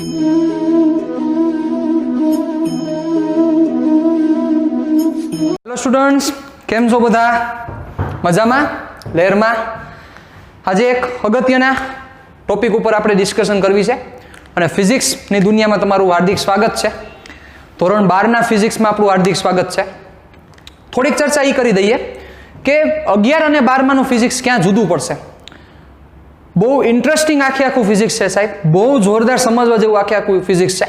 Hello students, કેમ છો બધા? મજામાં? લહેરમાં? આજે એક અગત્યના ટોપિક ઉપર આપણે ડિસ્કશન કરવી છે અને ફિઝિક્સની દુનિયામાં તમારું હાર્દિક સ્વાગત છે. ધોરણ 12ના ફિઝિક્સમાં આપણું હાર્દિક સ્વાગત છે. થોડીક ચર્ચા એ કરી દઈએ કે 11 અને 12માનું ફિઝિક્સ ક્યાં જુદું પડશે. બહુ ઇન્ટરેસ્ટિંગ આખું ફિઝિક્સ છે સાહેબ, બહુ જોરદાર સમજવા જેવું આખું ફિઝિક્સ છે.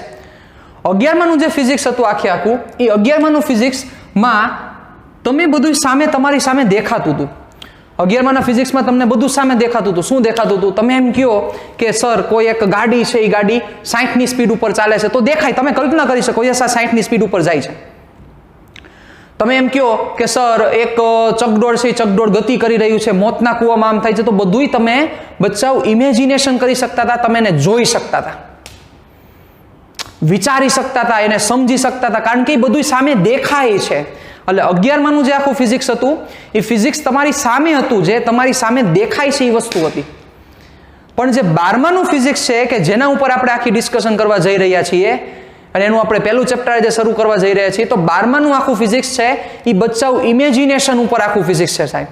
11માનું જે ફિઝિક્સ હતું આખું, એ 11માનું ફિઝિક્સમાં તમે બધું સામે, તમારી સામે દેખાતું હતું. 11માના ફિઝિક્સમાં તમને બધું સામે દેખાતું હતું. શું દેખાતું હતું? તમે એમ કહો કે સર કોઈ એક ગાડી છે, એ ગાડી 60ની સ્પીડ ઉપર ચાલે છે, તો દેખાય, તમે કલ્પના કરી શકો યસ આ 60ની સ્પીડ ઉપર જાય છે. તમે એમ કહો કે સર એક ચકડોળ છે, ચકડોળ ગતિ કરી રહ્યું છે, મોતના કૂવામાં આમ થાય છે, તો બધુંય તમે બચ્ચાઓ ઇમેજિનેશન કરી શકતા હતા, તમે એને જોઈ શકતા હતા, વિચારી શકતા હતા, એને સમજી શકતા હતા, કારણ કે એ બધું સામે દેખાય છે. એટલે 11માનું જે આખું ફિઝિક્સ હતું, એ ફિઝિક્સ તમારી સામે હતું, જે તમારી સામે દેખાય છે એ વસ્તુ હતી. પણ જે 12માનું ફિઝિક્સ છે કે જેના ઉપર આપણે આખી ડિસ્કશન કરવા જઈ રહ્યા છીએ, અને એનું આપણે પહેલું ચેપ્ટર આજે શરૂ કરવા જઈ રહ્યા છીએ, તો 12માનું આખું ફિઝિક્સ છે એ બચ્ચાઓ ઇમેજિનેશન ઉપર આખું ફિઝિક્સ છે સાહેબ.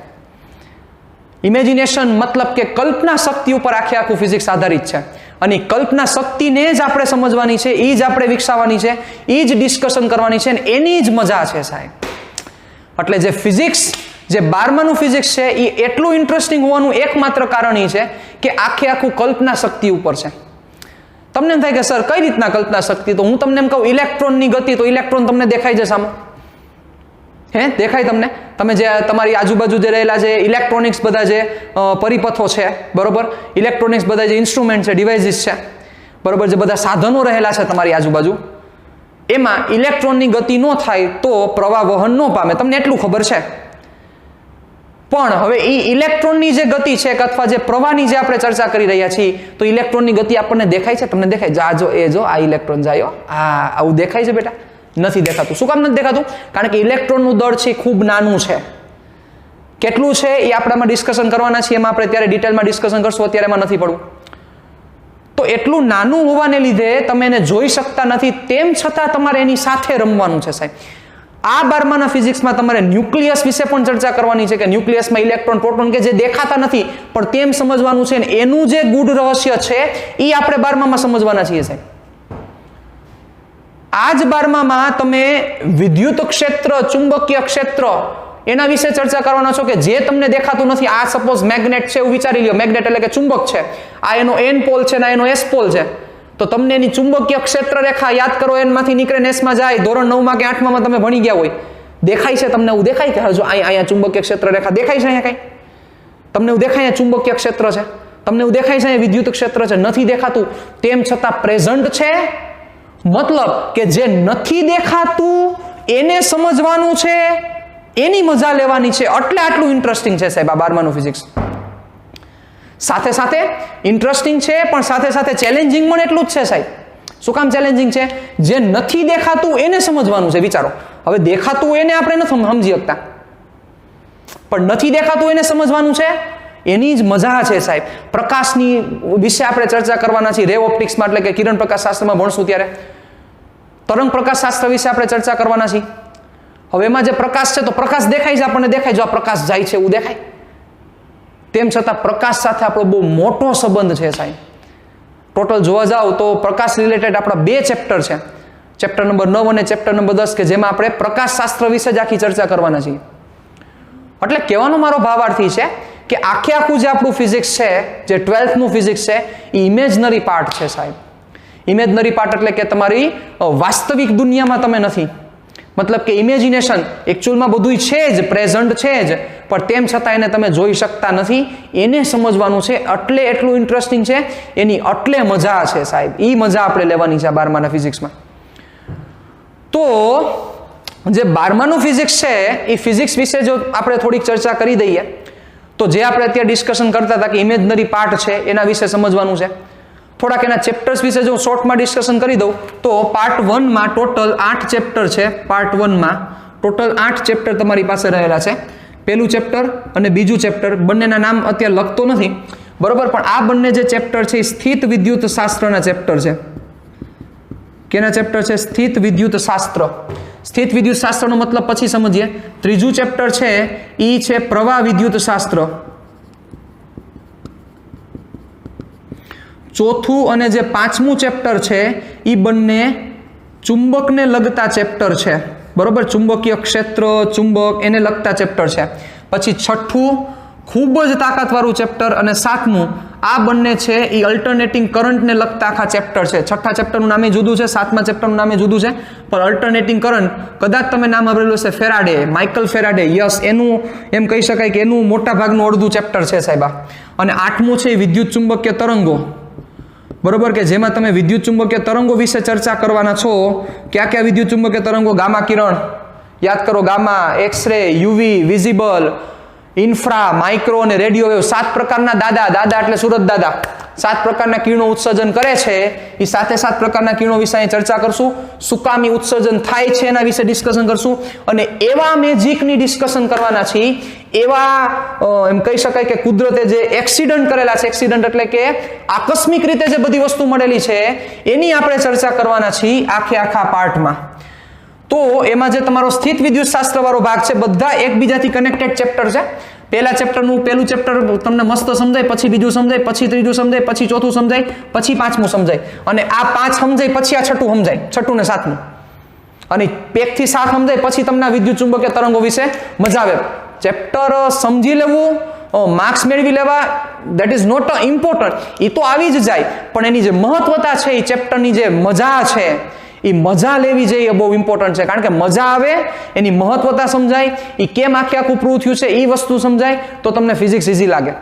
ઇમેજિનેશન મતલબ કે કલ્પના શક્તિ ઉપર આખું ફિઝિક્સ આધારિત છે. અને કલ્પના શક્તિને જ આપણે સમજવાની છે, એ જ આપણે વિકસાવવાની છે, એ જ ડિસ્કશન કરવાની છે, અને એની જ મજા છે સાહેબ. એટલે જે ફિઝિક્સ, જે 12માનું ફિઝિક્સ છે, એ એટલું ઇન્ટરેસ્ટિંગ હોવાનું એકમાત્ર કારણ એ છે કે આખું કલ્પના શક્તિ ઉપર છે. તમને એમ થાય કે સર કઈ રીતના કલ્પના શક્તિ? તો હું તમને એમ કહું ઇલેક્ટ્રોનની ગતિ, તો ઇલેક્ટ્રોન તમને દેખાય છે સામે? દેખાય તમને? તમે જે તમારી આજુબાજુ જે રહેલા જે ઇલેક્ટ્રોનિક્સ બધા જે પરિપથો છે, બરોબર, ઇલેક્ટ્રોનિક્સ બધા જે ઇન્સ્ટ્રુમેન્ટ છે, ડિવાઇસીસ છે, બરોબર, જે બધા સાધનો રહેલા છે તમારી આજુબાજુ, એમાં ઇલેક્ટ્રોનની ગતિ ન થાય તો પ્રવાહ વહન ન પામે, તમને એટલું ખબર છે. પણ હવે એ ઇલેક્ટ્રોનની જે ગતિ છે અથવા જે પ્રવાહની જે આપણે ચર્ચા કરી રહ્યા છીએ, તો ઇલેક્ટ્રોનની ગતિ આપણને દેખાય છે? તમને દેખાય? જાજો એ જો આ ઇલેક્ટ્રોન જાય, આવું દેખાય છે બેટા? નથી દેખાતું. શું કામ નથી દેખાતું? કારણ કે ઇલેક્ટ્રોનનું દળ છે ખૂબ નાનું છે. કેટલું છે એ આપણે ડિસ્કશન કરવાના છીએ, એમાં આપણે ત્યારે ડિટેલમાં ડિસ્કશન કરશું, અત્યારે એમાં નથી પડવું. તો એટલું નાનું હોવાને લીધે તમે એને જોઈ શકતા નથી, તેમ છતાં તમારે એની સાથે રમવાનું છે સાહેબ. આ 12માના ફિઝિક્સમાં તમારે ન્યુક્લિયસ વિશે પણ ચર્ચા કરવાની છે કે ન્યુક્લિયસમાં ઇલેક્ટ્રોન, પ્રોટોન કે જે દેખાતા નથી પણ તેમ સમજવાનું છે, અને એનું જે ગૂઢ રહસ્ય છે એ આપણે 12મામાં સમજવાના છીએ સાહેબ. આ જ 12મામાં તમે વિદ્યુત ક્ષેત્ર, ચુંબકીય ક્ષેત્ર, એના વિશે ચર્ચા કરવાના છો કે જે તમને દેખાતું નથી. આ સપોઝ મેગ્નેટ છે એવું વિચારી લ્યો, મેગ્નેટ એટલે કે ચુંબક છે, આ એનો એન પોલ છે ને એનો એસ પોલ છે, તો તમને એની ચુંબકીય ક્ષેત્ર રેખા યાદ કરો, એન માંથી નીકળે ને એસમાં જાય. ધોરણ 9માં કે 8માં તમે ભણી ગયા હોય, દેખાય છે તમને? એવું દેખાય કે હજુ અહીંયા ચુંબકીય ક્ષેત્ર રેખા દેખાય છે? અહીંયા કઈ તમને એવું દેખાય? ચુંબકીય ક્ષેત્ર છે, તમને એવું દેખાય છે અહીંયા વિદ્યુત ક્ષેત્ર છે? નથી દેખાતું, તેમ છતાં પ્રેઝન્ટ છે. મતલબ કે જે નથી દેખાતું એને સમજવાનું છે, એની મજા લેવાની છે. એટલે આટલું ઇન્ટરેસ્ટિંગ છે સાહેબ આ 12માનું ફિઝિક્સ. સાથે સાથે ઇન્ટરેસ્ટિંગ છે, પણ સાથે સાથે ચેલેન્જિંગ પણ એટલું જ છે સાહેબ. શું કામ ચેલેન્જિંગ છે? જે નથી દેખાતું એને સમજવાનું છે. વિચારો, હવે દેખાતું એને આપણે નથી સમજી શકતા, પણ નથી દેખાતું એને સમજવાનું છે, એની જ મજા છે સાહેબ. પ્રકાશની વિશે આપણે ચર્ચા કરવાના છીએ, રે ઓપ્ટિક્સમાં, એટલે કે કિરણ પ્રકાશ શાસ્ત્રમાં ભણશું ત્યારે તરંગ પ્રકાશ શાસ્ત્ર વિશે આપણે ચર્ચા કરવાના છીએ. હવે એમાં જે પ્રકાશ છે, તો પ્રકાશ દેખાય છે, આપણને દેખાય, જો આ પ્રકાશ જાય છે એવું દેખાય. તેમ છતાં પ્રકાશ સાથે આપણો બહુ મોટો સંબંધ છે સાહેબ. ટોટલ જોવા જાવ તો પ્રકાશ રિલેટેડ આપણા 2 ચેપ્ટર છે, ચેપ્ટર નંબર 9 અને ચેપ્ટર નંબર 10, કે જેમાં આપણે પ્રકાશ શાસ્ત્ર વિશે જ આખી ચર્ચા કરવાના છીએ. એટલે કહેવાનો મારો ભાવાર્થ છે કે આખું જે આપણું ફિઝિક્સ છે, જે 12થનું ફિઝિક્સ છે, એ ઇમેજનરી પાર્ટ છે સાહેબ. ઇમેજનરી પાર્ટ એટલે કે તમારી વાસ્તવિક દુનિયામાં તમે નથી. મતલબ કે ઇમેજિનેશન એકચ્યુઅલમાં બધું છે જ, પ્રેઝન્ટ છે જ, પણ તેમ છતાં એને તમે જોઈ શકતા નથી, એને સમજવાનું છે. એટલે એટલું ઇન્ટરેસ્ટિંગ છે, એની એટલે મજા છે સાહેબ. એ મજા આપણે લેવાની છે આ 12માના ફિઝિક્સમાં. તો જે 12માનું ફિઝિક્સ છે, એ ફિઝિક્સ વિશે જો આપણે થોડીક ચર્ચા કરી દઈએ, તો જે આપણે અત્યારે ડિસ્કશન કરતા હતા કે ઇમેજનરી પાર્ટ છે, એના વિશે સમજવાનું છે. થોડાક એના ચેપ્ટર્સ વિશે જો શોર્ટમાં ડિસ્કશન કરી દઉં તો પાર્ટ 1માં ટોટલ 8 ચેપ્ટર છે. પાર્ટ 1માં ટોટલ 8 ચેપ્ટર તમારી પાસે રહેલા છે. પહેલું ચેપ્ટર અને બીજું ચેપ્ટર, બંનેના નામ અત્યારે લખતો નથી, બરોબર, પણ આ બંને જે ચેપ્ટર છે એ સ્થિત વિદ્યુત શાસ્ત્રના ચેપ્ટર છે. કેના ચેપ્ટર છે? સ્થિત વિદ્યુત શાસ્ત્ર. સ્થિત વિદ્યુત શાસ્ત્રનો મતલબ પછી સમજીએ. ત્રીજું ચેપ્ટર છે ઈ છે પ્રવાહ વિદ્યુત શાસ્ત્ર. ચોથું અને જે પાંચમું ચેપ્ટર છે એ બંને ચુંબકને લગતા ચેપ્ટર છે, બરોબર? ચુંબકીય ક્ષેત્ર, ચુંબક, એને લગતા ચેપ્ટર છે. પછી છઠ્ઠું ખૂબ જ તાકાતવાળું ચેપ્ટર અને સાતમું આ બંને છે એ અલ્ટરનેટિંગ કરંટને લગતા આખા ચેપ્ટર છે. છઠ્ઠા ચેપ્ટરનું નામે જુદું છે, સાતમા ચેપ્ટરનું નામે જુદું છે, પણ અલ્ટરનેટિંગ કરંટ કદાચ તમે નામ સાંભળેલું હશે, ફેરાડે, માઇકલ ફેરાડે. યસ, એનું એમ કહી શકાય કે એનું મોટા ભાગનું અડધું ચેપ્ટર છે સાહેબ. અને આઠમું છે એ વિદ્યુત ચુંબકીય તરંગો, બરોબર, કે જેમાં તમે વિદ્યુત ચુંબકીય તરંગો વિશે ચર્ચા કરવાના છો. ક્યાં ક્યાં વિદ્યુત ચુંબકીય તરંગો? ગામા કિરણ, યાદ કરો, gamma, x ray, UV, visible, infra, micro અને રેડિયો વેવ. 7 પ્રકારના દાદા એટલે સુરત દાદા 7 પ્રકારના કિરણો ઉત્સર્જન કરે છે. એ 7 પ્રકારના કિરણો વિશે ચર્ચા કરશું. શું કામ એ ઉત્સર્જન થાય છે એના વિશે ડિસ્કશન કરશું. અને એવા મેજિકની ડિસ્કશન કરવાના છે, એવા એમ કહી શકાય કે કુદરતે જે એક્સિડન્ટ કરેલા છે, એક્સિડન્ટ એટલે કે આકસ્મિક રીતે જે બધી વસ્તુ મળેલી છે એની આપણે ચર્ચા કરવાના છીએ આખા પાર્ટમાં. તો એમાં જે તમારો સ્થિત વિદ્યુત શાસ્ત્ર વાળો ભાગ છે, બધા એકબીજાથી કનેક્ટેડ ચેપ્ટર છે. પહેલા ચેપ્ટરનું પહેલું ચેપ્ટર તમને મસ્ત સમજાય, પછી બીજું સમજાય, પછી ત્રીજું સમજાય, પછી ચોથું સમજાય, પછી પાંચમું સમજાય, અને આ 5 સમજાય પછી આ છઠ્ઠું સમજાય, છઠ્ઠું ને સાતમું. અને 1 થી 7 સમજાય પછી તમને આ વિદ્યુત ચુંબકીય તરંગો વિશે મજા આવે. ચેપ્ટર સમજી લેવું, માર્ક્સ મેળવી લેવા, દેટ ઇઝ નોટ ઇમ્પોર્ટન્ટ. એ તો આવી જ જાય, પણ એની જે મહત્વતા છે, એ ચેપ્ટરની જે મજા છે, એ મજા લેવી જોઈએ, બહુ ઇમ્પોર્ટન્ટ છે. કારણ કે મજા આવે, એની મહત્વતા સમજાય, એ કેમ આખું પ્રૂવ થયું છે એ વસ્તુ સમજાય, તો તમને ફિઝિક્સ ઇઝી લાગે.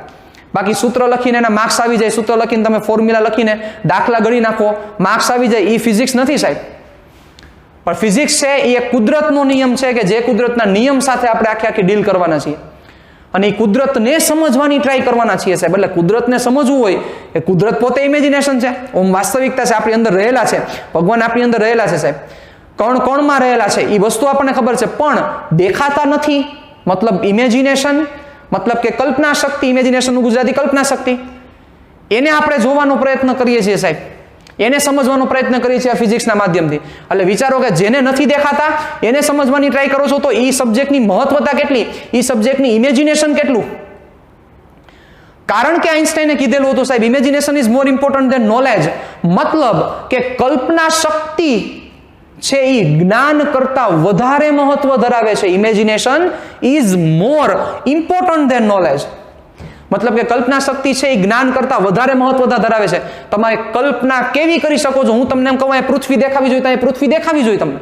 બાકી સૂત્ર લખીને એના માર્ક્સ આવી જાય, સૂત્ર લખીને તમે ફોર્મ્યુલા લખીને દાખલા ગણી નાખો, માર્ક્સ આવી જાય, એ ફિઝિક્સ નથી સાહેબ. પણ ફિઝિક્સ છે એ એક કુદરતનો નિયમ છે કે જે કુદરતના નિયમ સાથે આપણે આખી ડીલ કરવાના છીએ. અને એ કુદરતને સમજવાની ટ્રાય કરવાના છીએ સાહેબ. એટલે કુદરતને સમજવું હોય એ કુદરત પોતે ઇમેજિનેશન છે, ઓમ વાસ્તવિકતા છે, આપણી અંદર રહેલા છે, ભગવાન આપણી અંદર રહેલા છે સાહેબ, કણમાં રહેલા છે, એ વસ્તુ આપણને ખબર છે, પણ દેખાતા નથી. મતલબ ઇમેજિનેશન, મતલબ કે કલ્પના શક્તિ, ઇમેજિનેશનનું ગુજરાતી કલ્પના શક્તિ, એને આપણે જોવાનો પ્રયત્ન કરીએ છીએ સાહેબ, એને સમજવાનો પ્રયત્ન કરીએ છીએ ફિઝિક્સના માધ્યમથી. એટલે વિચારો કે જેને નથી દેખાતા એને સમજવાની ટ્રાય કરો છો, તો એ સબ્જેક્ટની મહત્વતા કેટલી, એ સબ્જેક્ટની ઇમેજિનેશન કેટલું. કારણ કે આઈન્સ્ટાઈને કીધેલું હતું સાહેબ, imagination is more important than knowledge. મતલબ કે કલ્પના શક્તિ છે એ જ્ઞાન કરતા વધારે મહત્વ ધરાવે છે. Imagination is more important than knowledge. મતલબ કે કલ્પના શક્તિ છે એ જ્ઞાન કરતા વધારે મહત્વતા ધરાવે છે. તમારે કલ્પના કેવી કરી શકો છો? હું તમને એમ કહું પૃથ્વી દેખાવી જોઈએ, તો પૃથ્વી દેખાવી જોઈએ. તમને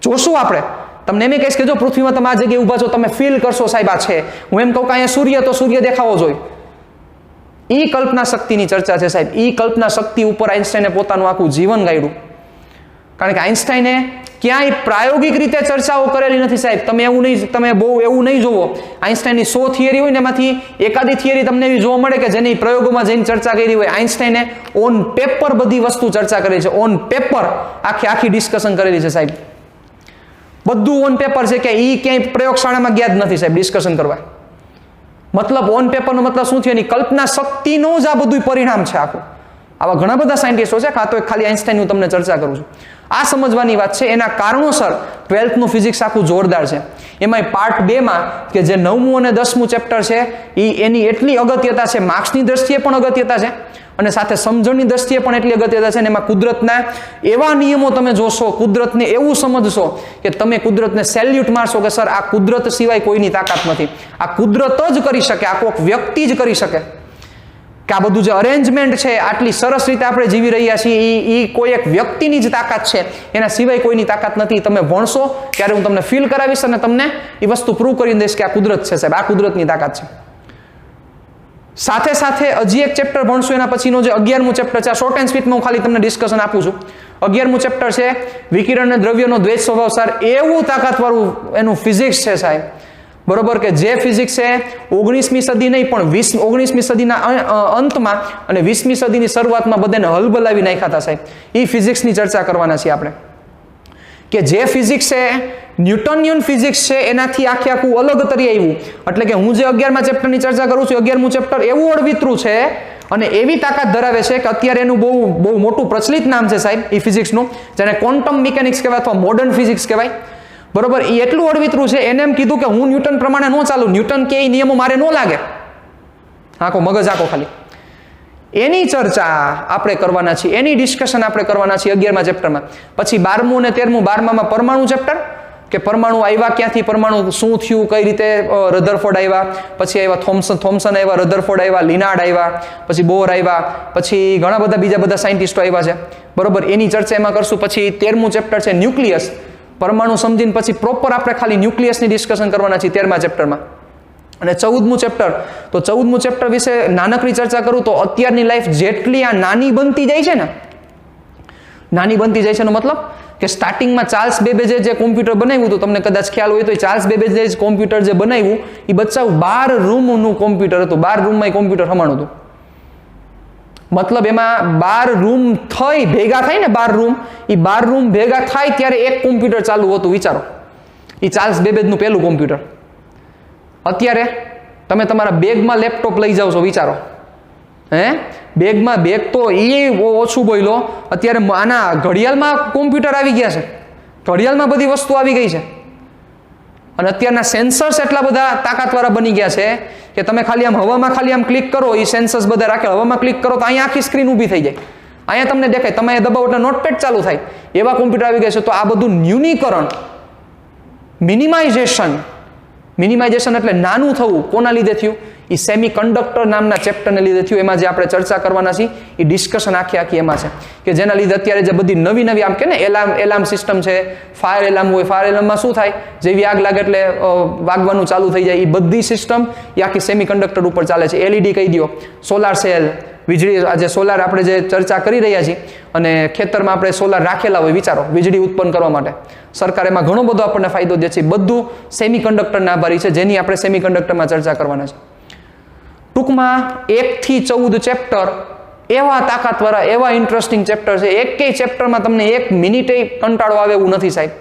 જોશું આપણે, તમને એમ કહીશ કે જો પૃથ્વીમાં તમે આ જગ્યાએ ઊભા છો, તમે ફીલ કરશો સાહેબ આ છે. હું એમ કહું કે અહીંયા સૂર્ય, તો સૂર્ય દેખાવો જોઈએ. એ કલ્પના શક્તિની ચર્ચા છે સાહેબ. એ કલ્પના શક્તિ ઉપર આઈન્સ્ટાઈને પોતાનું આખું જીવન ગાળ્યું. કારણ કે આઈન્સ્ટાઈને ક્યાંય પ્રાયોગિક રીતે ચર્ચાઓ કરેલી નથી સાહેબ. તમે બહુ એવું નહીં જોવો. આઈન્સ્ટાઈનની 100 થિયરી હોય ને એમાંથી એકાદી થિયરી તમને એવી જોવા મળે કે જેની પ્રયોગોમાં જઈને ચર્ચા કરી હોય. આઈન્સ્ટાઈને ઓન પેપર બધી વસ્તુ ચર્ચા કરી છે. ઓન પેપર આખી ડિસ્કશન કરેલી છે સાહેબ. બધું ઓન પેપર છે, કે એ ક્યાંય પ્રયોગશાળામાં ગયા જ નથી સાહેબ ડિસ્કશન કરવા. મતલબ ઓન પેપરનો મતલબ શું થયો? એની કલ્પના શક્તિનું જ આ બધું પરિણામ છે આખું. આવા ઘણા બધા સાયન્ટિસ્ટો છે, કાં તો ખાલી આઈન્સ્ટાઈનની હું તમને ચર્ચા કરું છું. આ સમજવાની વાત છે. એના કારણોસર 12th નું ફિઝિક્સ આખું જોરદાર છે. એમાં પાર્ટ 2 માં કે જે 9મું અને 10મું ચેપ્ટર છે, એની એટલી અગત્યતા છે, માર્ક્સની દ્રષ્ટિએ પણ અગત્યતા છે, અને સાથે સમજણની દ્રષ્ટિએ પણ એટલી અગત્યતા છે. અને એમાં કુદરતના એવા નિયમો તમે જોશો, કુદરતને એવું સમજશો કે તમે કુદરતને સેલ્યુટ મારશો કે સર આ કુદરત સિવાય કોઈની તાકાત નથી. આ કુદરત જ કરી શકે, આ કોઈક વ્યક્તિ જ કરી શકે. કે આ બધું જે અરેન્જમેન્ટ છે, આટલી સરસ રીતે આપણે જીવી રહ્યા છીએ, એ કોઈ એક વ્યક્તિની જ તાકાત છે, એના સિવાય કોઈની તાકાત નથી. તમે ભણશો ત્યારે હું તમને ફીલ કરાવીશ અને તમને એ વસ્તુ પ્રૂવ કરીને દઈશ કે આ કુદરત છે સાહેબ, આ કુદરતની તાકાત છે. સાથે સાથે હજી એક ચેપ્ટર ભણશું, એના પછીનો જે 11મું ચેપ્ટર છે, આ શોર્ટ એન્ડ સ્વીટમાં હું ખાલી તમને ડિસ્કશન આપું છું. 11મું ચેપ્ટર છે વિકિરણ અને દ્રવ્યનો દ્વૈત સ્વભાવ. સર એવું તાકાતવાળું એનું ફિઝિક્સ છે સાહેબ, બરોબર, કે જે ફિઝિક્સ છે 19મી સદી નહીં પણ 19મી સદીના અંતમાં અને 20મી સદીની શરૂઆતમાં બધાને હલબલાવી નાખ્યા હતા સાહેબ. એ ફિઝિક્સની ચર્ચા કરવાના છીએ આપણે. કે જે ફિઝિક્સ છે ન્યૂટનિયન ફિઝિક્સ છે એનાથી આખું અલગ તરી આવ્યું. એટલે કે હું જે 11મા ચેપ્ટરની ચર્ચા કરું છું 11મું ચેપ્ટર એવું અળવિતરું છે અને એવી તાકાત ધરાવે છે કે અત્યારે એનું બહુ મોટું પ્રચલિત નામ છે સાહેબ એ ફિઝિક્સનું, જેને ક્વોન્ટમ મિકેનિક્સ કહેવાય અથવા મોડર્ન ફિઝિક્સ કહેવાય. બરોબર, એ એટલું અળવિતરું છે એને એમ કીધું કે હું ન્યૂટન પ્રમાણે ન ચાલું, ન્યૂટન કે એ નિયમો મારે ન લાગે. આખો મગજ આખો ખાલી એની ચર્ચા આપણે કરવાના છીએ, એની ડિસ્કશન આપણે કરવાના છીએ 11મા ચેપ્ટરમાં. પછી 12મું અને 13મું, 12મામાં પરમાણુ ચેપ્ટર કે પરમાણુ આવ્યા ક્યાંથી, પરમાણુ શું થયું, કઈ રીતે રધરફોર્ડ આવ્યા, પછી આવ્યા થોમ્સન આવ્યા, રધરફોર્ડ આવ્યા, લિનાર્ડ આવ્યા, પછી બોર આવ્યા, પછી ઘણા બધા સાયન્ટિસ્ટો આવ્યા છે. બરોબર, એની ચર્ચા એમાં કરશું. પછી 13મું ચેપ્ટર છે ન્યુક્લિયસ, પરમાણુ સમજીને પછી પ્રોપર આપણે ખાલી ન્યુક્લિયસની ડિસ્કશન કરવાના છીએ 13મા ચેપ્ટરમાં. અને 14મું ચેપ્ટર, તો 14મું ચેપ્ટર વિશે નાનકડી ચર્ચા કરું તો અત્યારની લાઈફ જેટલી આ નાની બનતી જાય છે ને, નાની બનતી જાય છે એનો મતલબ કે સ્ટાર્ટિંગમાં ચાર્લ્સ બેબેજે જે કોમ્પ્યુટર બનાવ્યું હતું, તમને કદાચ ખ્યાલ હોય તો ચાર્લ્સ બેબેજે જે કોમ્પ્યુટર જે બનાવ્યું એ બચ્ચાઓ 12 રૂમનું કોમ્પ્યુટર હતું. 12 રૂમમાં એ કોમ્પ્યુટર હમાણું હતું. મતલબ એમાં 12 રૂમ થઈ ભેગા થાય ને, 12 રૂમ, એ 12 રૂમ ભેગા થાય ત્યારે એક કોમ્પ્યુટર ચાલુ હતું. વિચારો, એ ચાર્લ્સ બેબેજનું પહેલું કોમ્પ્યુટર. અત્યારે તમે તમારા બેગમાં લેપટોપ લઈ જાઓ છો, વિચારો. બેગમાં, બેગ તો એ ઓછું બોલો, અત્યારે આના ઘડિયાળમાં કોમ્પ્યુટર આવી ગયા છે, ઘડિયાળમાં બધી વસ્તુ આવી ગઈ છે. અને અત્યારના સેન્સર્સ એટલા બધા તાકાતવાળા બની ગયા છે કે તમે ખાલી આમ હવામાં ખાલી આમ ક્લિક કરો, એ સેન્સર્સ બધા રાખે, હવામાં ક્લિક કરો તો અહીંયા આખી સ્ક્રીન ઊભી થઈ જાય, અહીંયા તમને દેખાય, તમે એ દબાવો એટલે નોટપેડ ચાલુ થાય, એવા કોમ્પ્યુટર આવી ગયા છે. તો આ બધું ન્યૂનીકરણ, મિનિમાઇઝેશન એટલે નાનું થવું, કોના લીધે થયું? એ સેમી કન્ડક્ટર નામના ચેપ્ટરને લીધે થયું. એમાં જે આપણે ચર્ચા કરવાના છીએ એ ડિસ્કશન આખી એમાં છે કે જેના લીધે અત્યારે જે બધી નવી આમ કે ને એલાર્મ સિસ્ટમ છે, ફાયર એલાર્મ હોય, ફાયર એલાર્મમાં શું થાય, જેવી આગ લાગે એટલે વાગવાનું ચાલુ થઈ જાય, એ બધી સિસ્ટમ એ આખી સેમી કન્ડક્ટર ઉપર ચાલે છે. એલઈડી કહી દો, સોલાર સેલ, વીજળી, આજે સોલાર આપણે જે ચર્ચા કરી રહ્યા છીએ અને ખેતરમાં આપણે સોલાર રાખેલા હોય, વિચારો, વીજળી ઉત્પન્ન કરવા માટે સરકાર એમાં ઘણો બધો આપણને ફાયદો દે છે. બધું સેમી કન્ડક્ટરના આભારી છે, જેની આપણે સેમી કન્ડક્ટરમાં ચર્ચા કરવાના છે. ટૂંકમાં 1 થી 14 ચેપ્ટર એવા તાકાતવાળા, એવા ઇન્ટરેસ્ટિંગ ચેપ્ટર છે. એકેય ચેપ્ટરમાં તમને 1 મિનિટે કંટાળો આવે એવું નથી સાહેબ.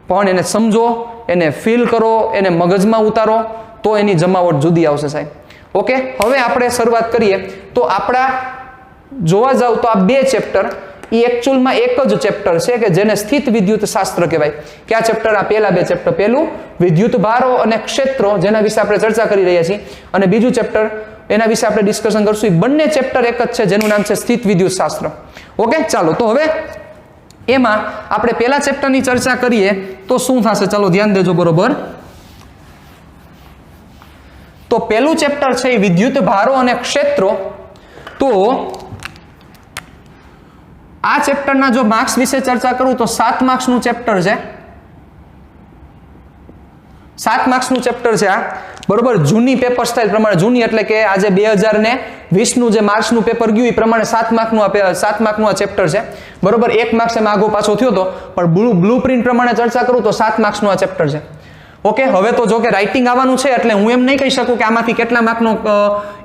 પણ એને સમજો, એને ફીલ કરો, એને મગજમાં ઉતારો તો એની જમાવટ જુદી આવશે સાહેબ. ઓકે, હવે આપણે શરૂઆત કરીએ. તો આપણા જોવા જાવ તો આ 2 ચેપ્ટર એ એકચ્યુઅલમાં એક જ ચેપ્ટર છે કે જેને સ્થિત વિદ્યુત શાસ્ત્ર કહેવાય. કયા ચેપ્ટર? આ પહેલા 2 ચેપ્ટર. પહેલું વિદ્યુત ભારો અને ક્ષેત્રો, જેના વિશે આપણે ચર્ચા કરી રહ્યા છીએ, અને બીજું ચેપ્ટર એના વિશે આપણે ડિસ્કશન કરશું. એ બંને ચેપ્ટર એક જ છે, જેનું નામ છે સ્થિત વિદ્યુત શાસ્ત્ર. ઓકે, ચાલો તો હવે એમાં આપણે પહેલા ચેપ્ટરની ચર્ચા કરીએ તો શું થશે, ચાલો ધ્યાન દેજો બરોબર. તો પહેલું ચેપ્ટર છે એ વિદ્યુત ભારો અને ક્ષેત્રો. તો આ ચેપ્ટરના જો માર્ક્સ વિશે ચર્ચા કરું તો 7 માર્ક્સનું ચેપ્ટર છે. 7 માર્ક્સનું ચેપ્ટર છે આ, બરોબર. જૂની પેપર સ્ટાઇલ પ્રમાણે, જૂની એટલે કે આજે 2020નું જે માર્ક્સનું પેપર ગયું એ પ્રમાણે 7 માર્કનું આ ચેપ્ટર છે, બરોબર. 1 માર્ક્સ એમાં આગો પાછો થયો હતો, પણ બ્લુ પ્રિન્ટ પ્રમાણે ચર્ચા કરું તો 7 માર્ક્સનું આ ચેપ્ટર છે. ઓકે, હવે તો જો કે રાઇટિંગ આવવાનું છે એટલે હું એમ નહીં કહી શકું કે આમાંથી કેટલા માર્કનો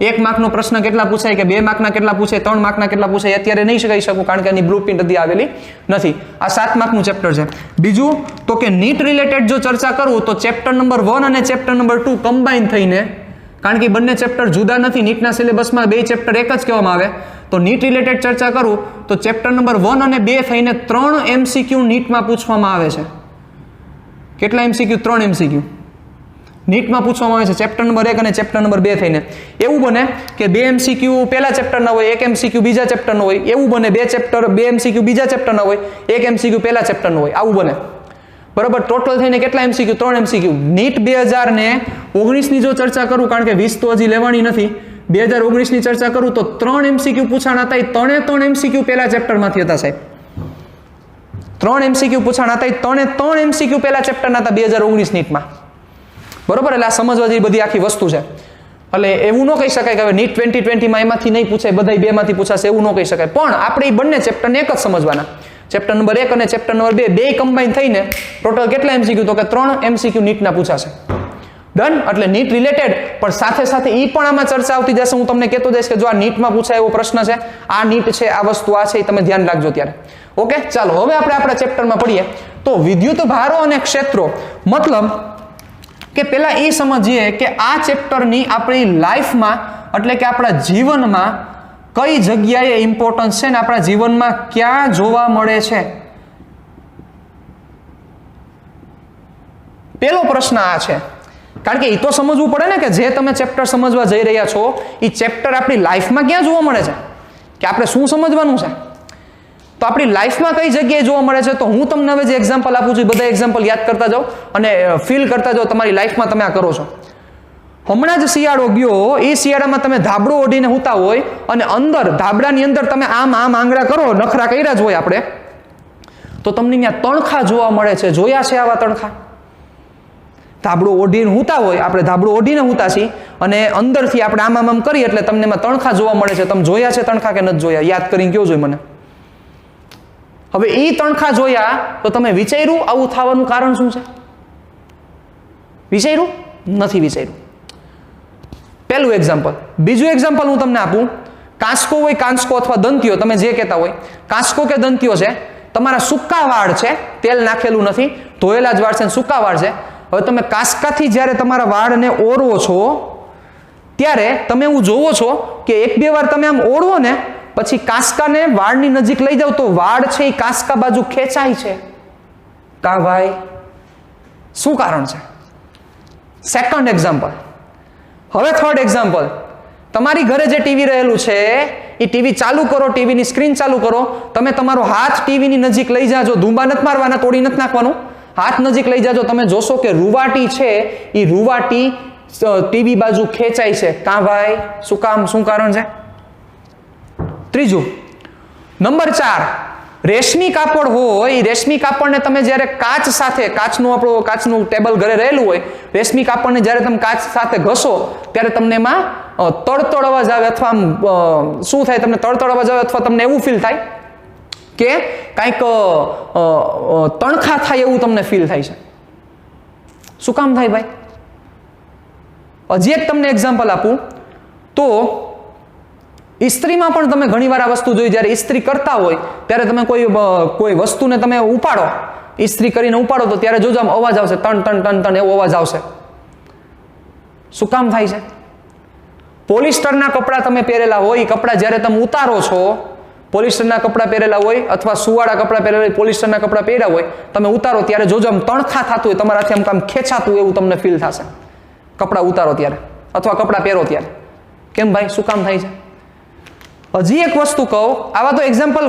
1 માર્કનો પ્રશ્ન કેટલા પૂછાય કે 2 માર્કના કેટલા પૂછાય, 3 માર્કના કેટલા પૂછાય, અત્યારે નહીં કહી શકું કારણ કે એની બ્લુ પ્રિન્ટ હજી આવેલી નથી. આ 7 માર્કનું ચેપ્ટર છે. બીજું તો કે નીટ રિલેટેડ જો ચર્ચા કરું તો ચેપ્ટર નંબર 1 અને ચેપ્ટર નંબર 2 કમ્બાઈન થઈને, કારણ કે બંને ચેપ્ટર જુદા નથી, નીટના સિલેબસમાં 2 ચેપ્ટર એક જ કહેવામાં આવે, તો નીટ રિલેટેડ ચર્ચા કરું તો ચેપ્ટર નંબર 1 અને 2 થઈને 3 MCQ નીટમાં પૂછવામાં આવે છે. કેટલા MCQ? 3 MCQ નીટમાં પૂછવામાં આવે છે, ચેપ્ટર નંબર 1 અને ચેપ્ટર નંબર 2 થઈને. એવું બને કે 2 MCQ પહેલા ચેપ્ટરના હોય, 1 MCQ બીજા ચેપ્ટરનો હોય. એવું બને 2 MCQ બીજા ચેપ્ટરના હોય, 1 MCQ પહેલા ચેપ્ટરનો હોય. આવું બને, બરાબર. ટોટલ થઈને કેટલા MCQ? 3 MCQ. નીટ 2019ની જો ચર્ચા કરું, કારણ કે 20 તો હજી લેવાની નથી, 2019ની ચર્ચા કરું તો 3 MCQ પૂછાણા હતા. એ 3 MCQ પહેલા ચેપ્ટરમાંથી હતા સાહેબ. 3 MCQ પૂછાણા હતા, એ 3 MCQ પહેલા ચેપ્ટરના હતા 2019 નીટમાં, બરોબર. એટલે આ સમજવા જેવી બધી આખી વસ્તુ છે. એટલે એવું ન કહી શકાય કે હવે નીટ 2020માં એમાંથી નહીં પૂછાય, બધા 2માંથી પૂછાશે, એવું ન કહી શકાય. પણ આપણે એ બંને ચેપ્ટરને એક જ સમજવાના. ચેપ્ટર નંબર 1 અને ચેપ્ટર નંબર 2 બે કમ્બાઈન થઈને ટોટલ કેટલા MCQ? તો કે 3 MCQ નીટના પૂછાશે. ડન. એટલે નીટ રિલેટેડ પણ સાથે સાથે એ પણ આમાં ચર્ચા આવતી જશે. હું તમને કહેતો જઈશ કે જો આ નીટમાં પૂછાય એવો પ્રશ્ન છે, આ નીટ છે, આ વસ્તુ આ છે, એ તમે ધ્યાન રાખજો ત્યારે. ઓકે, ચાલો હવે આપણે આપણા ચેપ્ટરમાં પડીએ. તો વિદ્યુત ભારો અને ક્ષેત્રો મતલબ કે પહેલા એ સમજીએ કે આ ચેપ્ટરની આપણી લાઈફમાં એટલે કે આપણા જીવનમાં કઈ જગ્યાએ ઇમ્પોર્ટન્સ છે ને આપણા જીવનમાં ક્યાં જોવા મળે છે. પહેલો પ્રશ્ન આ છે, કારણ કે એ તો સમજવું પડે ને કે જે તમે ચેપ્ટર સમજવા જઈ રહ્યા છો એ ચેપ્ટર આપણી લાઈફમાં ક્યાં જોવા મળે છે, કે આપણે શું સમજવાનું છે. તો આપણી લાઈફમાં કઈ જગ્યાએ જોવા મળે છે, તો હું તમને હવે જે એક્ઝામ્પલ આપું છું બધા એક્ઝામ્પલ યાદ કરતા જાઓ અને ફીલ કરતા જાઓ તમારી લાઈફમાં તમે આ કરો છો. હમણાં જ શિયાળો ગયો, એ શિયાળામાં તમે ધાબળો ઓઢીને સૂતા હોય અને અંદર ધાબળાની અંદર તમે આમ આંગળા કરો, નખરા કર્યા જ હોય આપણે, તો તમને ત્યાં તણખા જોવા મળે છે. જોયા છે આવા તણખા? ધાબળો ઓઢીને સૂતા હોય, આપણે ધાબળો ઓઢીને સૂતા છીએ અને અંદરથી આપણે આમ કરીએ એટલે તમને એમાં તણખા જોવા મળે છે. તમે જોયા છે તણખા કે નથી જોયા? યાદ કરીને કયો જોઈએ મને. હવે એ તણખા જોયા તો તમે વિચાર્યું આવું થવાનું કારણ શું છે? વિચાર્યું? નથી વિચાર્યું. પહેલું એક્ઝામ્પલ. બીજું એક્ઝામ્પલ હું તમને આપું. કાંસકો હોય, કાંસકો અથવા દંતીઓ, તમે જે કહેતા હોય, કાંસકો કે દંતીઓ છે, તમારા સૂકા વાળ છે, તેલ નાખેલું નથી, ધોયેલા જ વાળ છે, સૂકા વાળ છે. હવે તમે કાંસકાથી જ્યારે તમારા વાળને ઓળવો છો ત્યારે તમે એવું જોવો છો કે એક બે વાર તમે આમ ઓળવો ને પછી કાંસકાને વાળની નજીક લઈ જાઓ તો વાળ છે એ કાંસકા બાજુ ખેંચાય છે. કા ભાઈ? શું કારણ છે? Second example. હવે થર્ડ એક્ઝામ્પલ. તમારી ઘરે જે ટીવી રહેલું છે એ ટીવી ચાલુ કરો, ટીવીની સ્ક્રીન ચાલુ કરો, તમે તમારો હાથ ટીવીની નજીક લઈ જાજો, ધૂંબા નથી મારવાના, તોડી નથી નાખવાનું, હાથ નજીક લઈ જાજો, તમે જોશો કે રૂવાટી છે એ રૂવાટી ટીવી બાજુ ખેંચાય છે. કા ભાઈ? શું કામ? શું કારણ છે? ત્રીજું, નંબર 4, રેશમી કાપડ હોય, એ રેશમી કાપડને તમે જ્યારે કાચ સાથે, કાચનું ટેબલ ઘરે રહેલું હોય, રેશમી કાપડને જ્યારે તમે કાચ સાથે ઘસો ત્યારે તમને એમાં તડતડ અવાજ આવે અથવા શું થાય, તમને તડતડ અવાજ આવે અથવા તમને એવું ફીલ થાય કે કંઈક તણખા થાય એવું તમને ફીલ થાય છે. શું કામ થાય ભાઈ? હજી એક તમને એક્ઝામ્પલ આપું તો ઇસ્ત્રીમાં પણ તમે ઘણીવાર આ વસ્તુ જોઈ, જ્યારે ઇસ્ત્રી કરતા હોય ત્યારે તમે કોઈ વસ્તુને તમે ઉપાડો, ઇસ્ત્રી કરીને ઉપાડો તો ત્યારે જોજો આમ અવાજ આવશે, ટન ટન ટન ટન એવો અવાજ આવશે. શું કામ થાય છે? પોલિસ્ટરના કપડાં તમે પહેરેલા હોય, એ કપડાં જ્યારે તમે ઉતારો છો, પોલિસ્ટરના કપડાં પહેરેલા હોય અથવા સુવાળા કપડાં પહેરેલા હોય, પોલિસ્ટરના કપડાં પહેર્યા હોય, તમે ઉતારો ત્યારે જોજો આમ તણખા થતું હોય, તમારાથી આમ ખેંચાતું એવું તમને ફીલ થશે કપડાં ઉતારો ત્યારે અથવા કપડાં પહેરો ત્યારે. કેમ ભાઈ? શું કામ થાય છે? હજી એક વસ્તુ કહું, આવા તો એક્ઝામ્પલ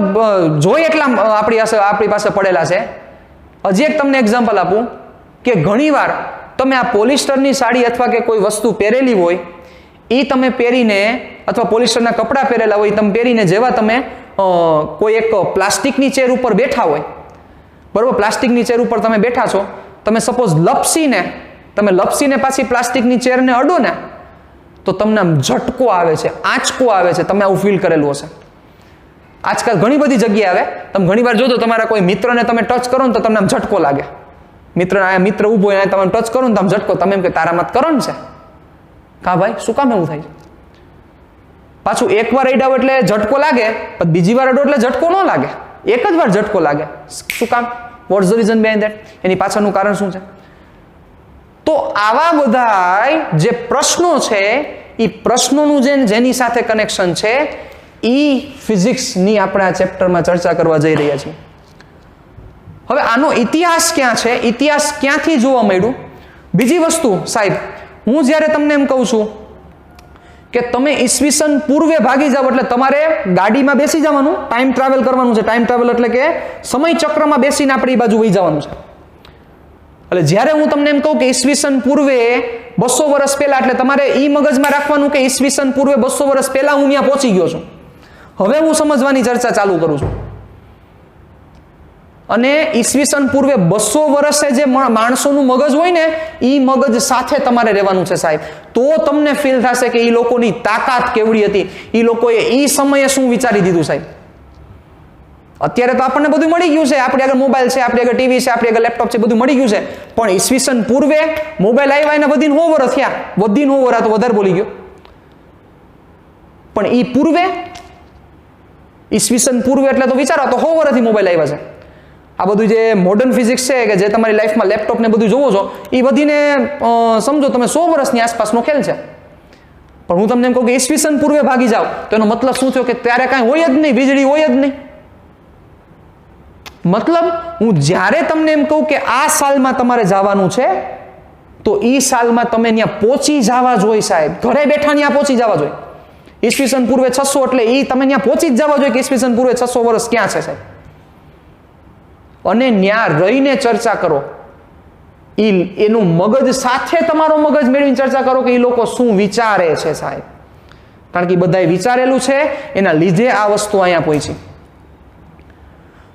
જોઈ એટલા આપણી પાસે પડેલા છે. હજી એક તમને એક્ઝામ્પલ આપું કે ઘણીવાર તમે આ પોલિસ્ટરની સાડી અથવા કે કોઈ વસ્તુ પહેરેલી હોય એ તમે પહેરીને અથવા પોલિસ્ટરના કપડાં પહેરેલા હોય તમે પહેરીને જેવા તમે કોઈ એક પ્લાસ્ટિકની ચેર ઉપર બેઠા હોય, બરોબર, પ્લાસ્ટિકની ચેર ઉપર તમે બેઠા છો, તમે સપોઝ લપસીને પાછી પ્લાસ્ટિકની ચેરને અડો ને તો તમને આમ ઝટકો આવે છે, આંચકો આવે છે. તમે આવું ફીલ કરેલું હશે. આજકાલ ઘણી બધી જગ્યાએ આવે, તમે ઘણીવાર જોજો તમારા કોઈ મિત્રને તમે ટચ કરો ને તો તમને આમ ઝટકો લાગે. મિત્ર ઊભો હોય તમે ટચ કરો ને તો આમ ઝટકો, તમે એમ કે તારામાં કરંટ છે. કા ભાઈ? શું કામ એવું થાય? પાછું એકવાર અડાવો એટલે ઝટકો લાગે, પણ બીજી વાર અડો એટલે ઝટકો ન લાગે, એક જ વાર ઝટકો લાગે. શું કામ? What's the reason behind that? એની પાછળનું કારણ શું છે? તો આવા બધા જે પ્રશ્નો છે એ પ્રશ્નોનું જેની સાથે કનેક્શન છે એ ફિઝિક્સની આપણે આ ચેપ્ટરમાં ચર્ચા કરવા જઈ રહ્યા છીએ. હવે આનો ઇતિહાસ ક્યાં છે? ઇતિહાસ ક્યાંથી જોવા મળ્યું? બીજી વસ્તુ સાહેબ, હું જ્યારે તમને એમ કહું છું કે તમે ઈસવીસન પૂર્વે ભાગી જાવ એટલે તમારે ગાડીમાં બેસી જવાનું, ટાઈમ ટ્રાવેલ કરવાનું છે. ટાઈમ ટ્રાવેલ એટલે કે સમય ચક્રમાં બેસીને આપણે એ બાજુ વહી જવાનું છે. એટલે જ્યારે હું તમને એમ કહું કે ઈસવીસન પૂર્વે 200 વર્ષ પહેલા, એટલે તમારે એ મગજમાં રાખવાનું કે ઈસવીસન પૂર્વે 200 વર્ષ પહેલા હું ત્યાં પહોંચી ગયો છું. હવે હું સમજવાની ચર્ચા ચાલુ કરું છું. અને ઈસવીસન પૂર્વે 200 વર્ષે જે માણસોનું મગજ હોય ને એ મગજ સાથે તમારે રહેવાનું છે સાહેબ. તો તમને ફીલ થશે કે એ લોકોની તાકાત કેવડી હતી, એ લોકોએ એ સમયે શું વિચારી દીધું સાહેબ. અત્યારે તો આપણને બધું મળી ગયું છે, આપણી આગળ મોબાઈલ છે, આપણી આગળ ટીવી છે, આપણી આગળ લેપટોપ છે, બધું મળી ગયું છે. પણ ઈસવીસન પૂર્વે મોબાઈલ આવ્યા એને વધીને 100 વર્ષ થયા, વધીને 100 વર્ષ, તો વધારે બોલી ગયો. પણ એ પૂર્વે, ઈસવીસન પૂર્વે એટલે તો વિચારો તો 100 વર્ષથી મોબાઈલ આવ્યા છે. આ બધું જે મોડર્ન ફિઝિક્સ છે કે જે તમારી લાઈફમાં લેપટોપ ને બધું જોવો છો એ બધીને સમજો તમે 100 વર્ષની આસપાસનો ખેલ છે. પણ હું તમને એમ કહું કે ઈસવીસન પૂર્વે ભાગી જાઓ તો એનો મતલબ શું થયો કે ત્યારે કાંઈ હોય જ નહીં, વીજળી હોય જ નહીં. મતલબ હું જ્યારે તમને એમ કહું કે આ સાલમાં તમારે જવાનું છે તો એ સાલમાં તમે ત્યાં પહોંચી જવા જોઈએ સાહેબ, ઘરે બેઠા ત્યાં પહોંચી જવા જોઈએ. ઈસવીસન પૂર્વે 600 એટલે એ તમે ત્યાં પહોંચી જ જવા જોઈએ કે ઈસવીસન પૂર્વે 600 વર્ષ ક્યાં છે સાહેબ. અને ત્યાં રહીને ચર્ચા કરો, એનું મગજ સાથે તમારો મગજ મેળવીને ચર્ચા કરો કે એ લોકો શું વિચારે છે સાહેબ. કારણ કે બધાએ વિચારેલું છે, એના લીધે આ વસ્તુ અહીંયા પહોંચી.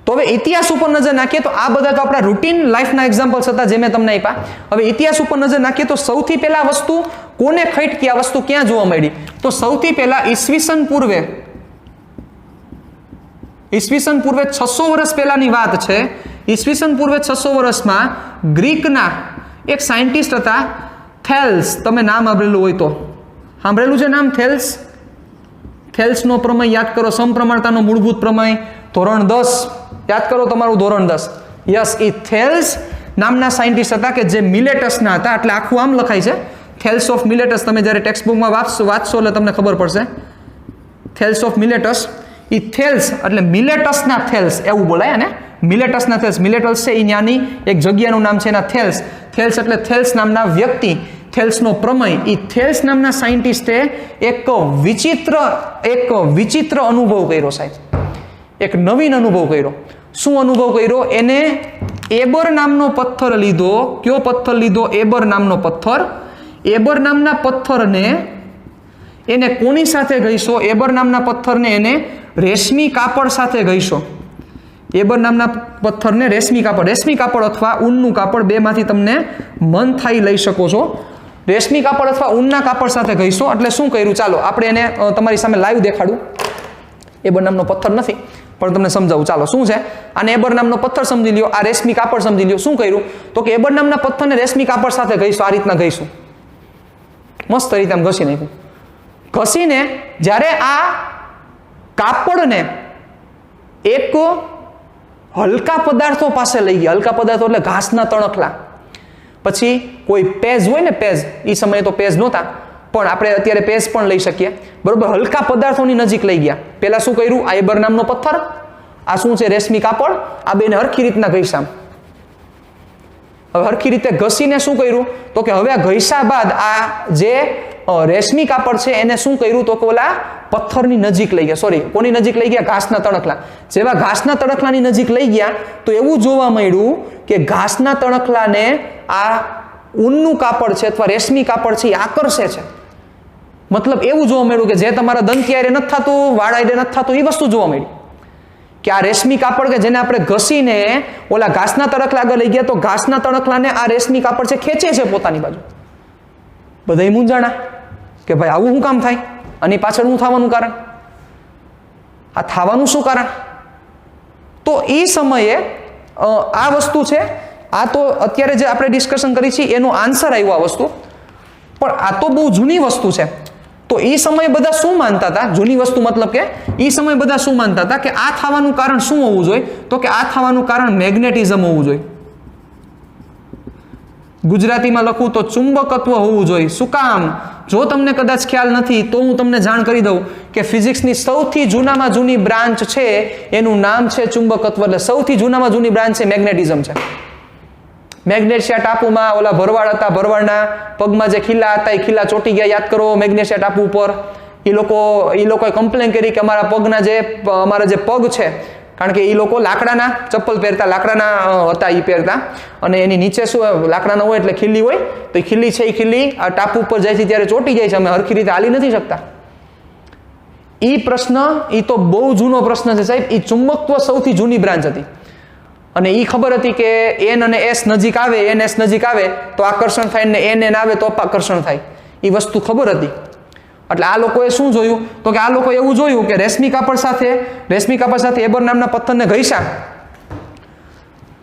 તો હવે ઇતિહાસ ઉપર નજર નાખીએ તો આ બધા તો આપણા રૂટીન લાઈફના એક્ઝામ્પલ્સ હતા જે મેં તમને આપ્યા. હવે ઇતિહાસ ઉપર નજર નાખીએ તો સૌથી પહેલા વસ્તુ કોને ખટકી, આ વસ્તુ ક્યાં જોવા મળી? તો સૌથી પહેલા ઈસવીસન પૂર્વે 600 વર્ષ પહેલાની વાત છે. ઈસવીસન પૂર્વે 600 વર્ષમાં ગ્રીકના એક સાયન્ટિસ્ટ હતા થેલ્સ. તમે નામ સાંભળેલું હોય તો સાંભળેલું છે નામ થેલ્સ? થેલ્સનો પ્રમેય યાદ કરો, સમપ્રમાણતાનો મૂળભૂત પ્રમેય, ધોરણ 10 યાદ કરો તમારું ધોરણ 10. યસ, એ થેલ્સ નામના સાયન્ટિસ્ટ હતા કે જે મિલેટસના હતા. એટલે આખું આમ લખાય છે થેલ્સ ઓફ મિલેટસ. તમે જ્યારે ટેક્સ્ટ બુકમાં વાંચશો એટલે તમને ખબર પડશે Thales of millets. A Thales એટલે મિલેટસના થેલ્સ એવું બોલાય. અને મિલેટસના થેલ્સ, મિલેટસ છે એ ત્યાંની એક જગ્યાનું નામ છે એના થેલ્સ. થેલ્સ એટલે થેલ્સ નામના વ્યક્તિ, થેલ્સનો પ્રમેય. એ થેલ્સ નામના સાયન્ટિસ્ટે એક વિચિત્ર અનુભવ કર્યો સાહેબ, એક નવીન અનુભવ કર્યો. શું અનુભવ કર્યો? એને એબર નામનો પથ્થર લીધો. કયો પથ્થર લીધો? એબર નામનો પથ્થર. એબર નામના પથ્થરને એને કોની સાથે ઘસ્યો? એબર નામના પથ્થરને એને રેશમી કાપડ સાથે ઘસ્યો. એબર નામના પથ્થરને રેશમી કાપડ અથવા ઊનનું કાપડ, બેમાંથી તમને મન થાય લઈ શકો છો. રેશમી કાપડ અથવા ઊનના કાપડ સાથે ઘસ્યો. એટલે શું કર્યું? ચાલો આપણે એને તમારી સામે લાઈવ દેખાડું. એબર નામનો પથ્થર નથી પણ તમને સમજાવું. ચાલો શું છે? આને એબર નામનો પથ્થર સમજી લ્યો, આ રેશમી કાપડ સમજી લ્યો. શું કર્યું? તો કે એબર નામના પથ્થરને રેશમી કાપડ સાથે ઘસ્યો. આ રીતના ઘસ્યું, મસ્ત રીતે આમ ઘસી નાખ્યું. ઘસીને જ્યારે આ કાપડને એક હલકા પદાર્થો પાસે લઈ ગયા. હલકા પદાર્થો એટલે ઘાસના તણખલા. પછી કોઈ પેજ હોય ને, પેજ, એ સમયે તો પેજ નહોતા પણ આપણે અત્યારે પેજ પણ લઈ શકીએ, બરોબર. હલકા પદાર્થોની નજીક લઈ ગયા. પહેલા શું કર્યું? આ એબર નામનો પથ્થર, આ શું છે? રેશમી કાપડ. આ બેને હરખી રીતના ઘસ્યા. હવે હરખી રીતે ઘસીને શું કર્યું? તો કે હવે આ ઘસ્યા બાદ આ જે રેશમી કાપડ છે એને શું કર્યું? તો કે ઓલા પથ્થરની નજીક લઈ ગયા. સોરી, કોની નજીક લઈ ગયા? ઘાસના તણખલા. જેવા ઘાસના તણખલાની નજીક લઈ ગયા તો એવું જોવા મળ્યું કે ઘાસના તણખલાને આ ઊનનું કાપડ છે અથવા રેશમી કાપડ છે એ આકર્ષે છે. મતલબ એવું જોવા મળ્યું કે જે તમારા દંતિયારે નથી થતું, વાળાયારે નથી થતું, એ વસ્તુ જોવા મળી કે આ રેશમી કાપડ કે જેને આપણે ઘસીને ઓલા ઘાસના તણખલા આગળ લઈ ગયા તો ઘાસના તણખલાને આ રેશમી કાપડ છે ખેંચે છે પોતાની બાજુ. બધા મૂંઝાણા કે ભાઈ આવું શું કામ થાય? આની પાછળ શું થવાનું કારણ? આ થવાનું શું કારણ? તો એ સમયે આ વસ્તુ છે. આ તો અત્યારે જે આપણે ડિસ્કશન કરી છે એનો આન્સર આવ્યો આ વસ્તુ, પણ આ તો બહુ જૂની વસ્તુ છે. તો એ સમયે બધા શું માનતા હતા? જૂની વસ્તુ મતલબ કે એ સમયે બધા શું માનતા હતા કે આ થવાનું કારણ શું હોવું જોઈએ? તો કે આ થવાનું કારણ મેગ્નેટિઝમ હોવું જોઈએ. ગુજરાતીમાં લખું તો ચુંબકત્વ હોવું જોઈએ. શું કામ? જો તમને કદાચ ખ્યાલ નથી તો હું તમને જાણ કરી દઉં કે ફિઝિક્સની સૌથી જૂનામાં જૂની બ્રાન્ચ છે એનું નામ છે ચુંબકત્વ. એટલે સૌથી જૂનામાં જૂની બ્રાન્ચ છે મેગ્નેટિઝમ છે. મેગ્નેશિયા ટાપુમાં ઓલા ભરવાડ હતા, ભરવાડના પગમાં જે ખીલા હતા એ ખીલા ચોટી ગયા. યાદ કરો, મેગ્નેશિયા ટાપુ ઉપર એ લોકોએ કમ્પ્લેન કરી કે અમારા જે પગ છે, કારણ કે એ લોકો લાકડાના ચપ્પલ પહેરતા, લાકડાના હતા એ પહેરતા, અને એની નીચે શું લાકડાના હોય એટલે ખીલી હોય, તો એ ખીલી છે, એ ખીલી આ ટાપુ ઉપર જાય છે ત્યારે ચોટી જાય છે, અમે હરખી રીતે હાલી નથી શકતા. એ પ્રશ્ન, એ તો બહુ જૂનો પ્રશ્ન છે સાહેબ. એ ચુંબકત્વ સૌથી જૂની બ્રાન્ચ હતી અને એ ખબર હતી કે એન અને એસ નજીક આવે, એન એસ નજીક આવે તો આકર્ષણ થાય ને એન એન આવે તો આકર્ષણ થાય. એ વસ્તુ ખબર હતી. એટલે આ લોકોએ શું જોયું? તો કે આ લોકોએ એવું જોયું કે રેશમી કાપડ સાથે એબર નામના પથ્થરને ઘસ્યા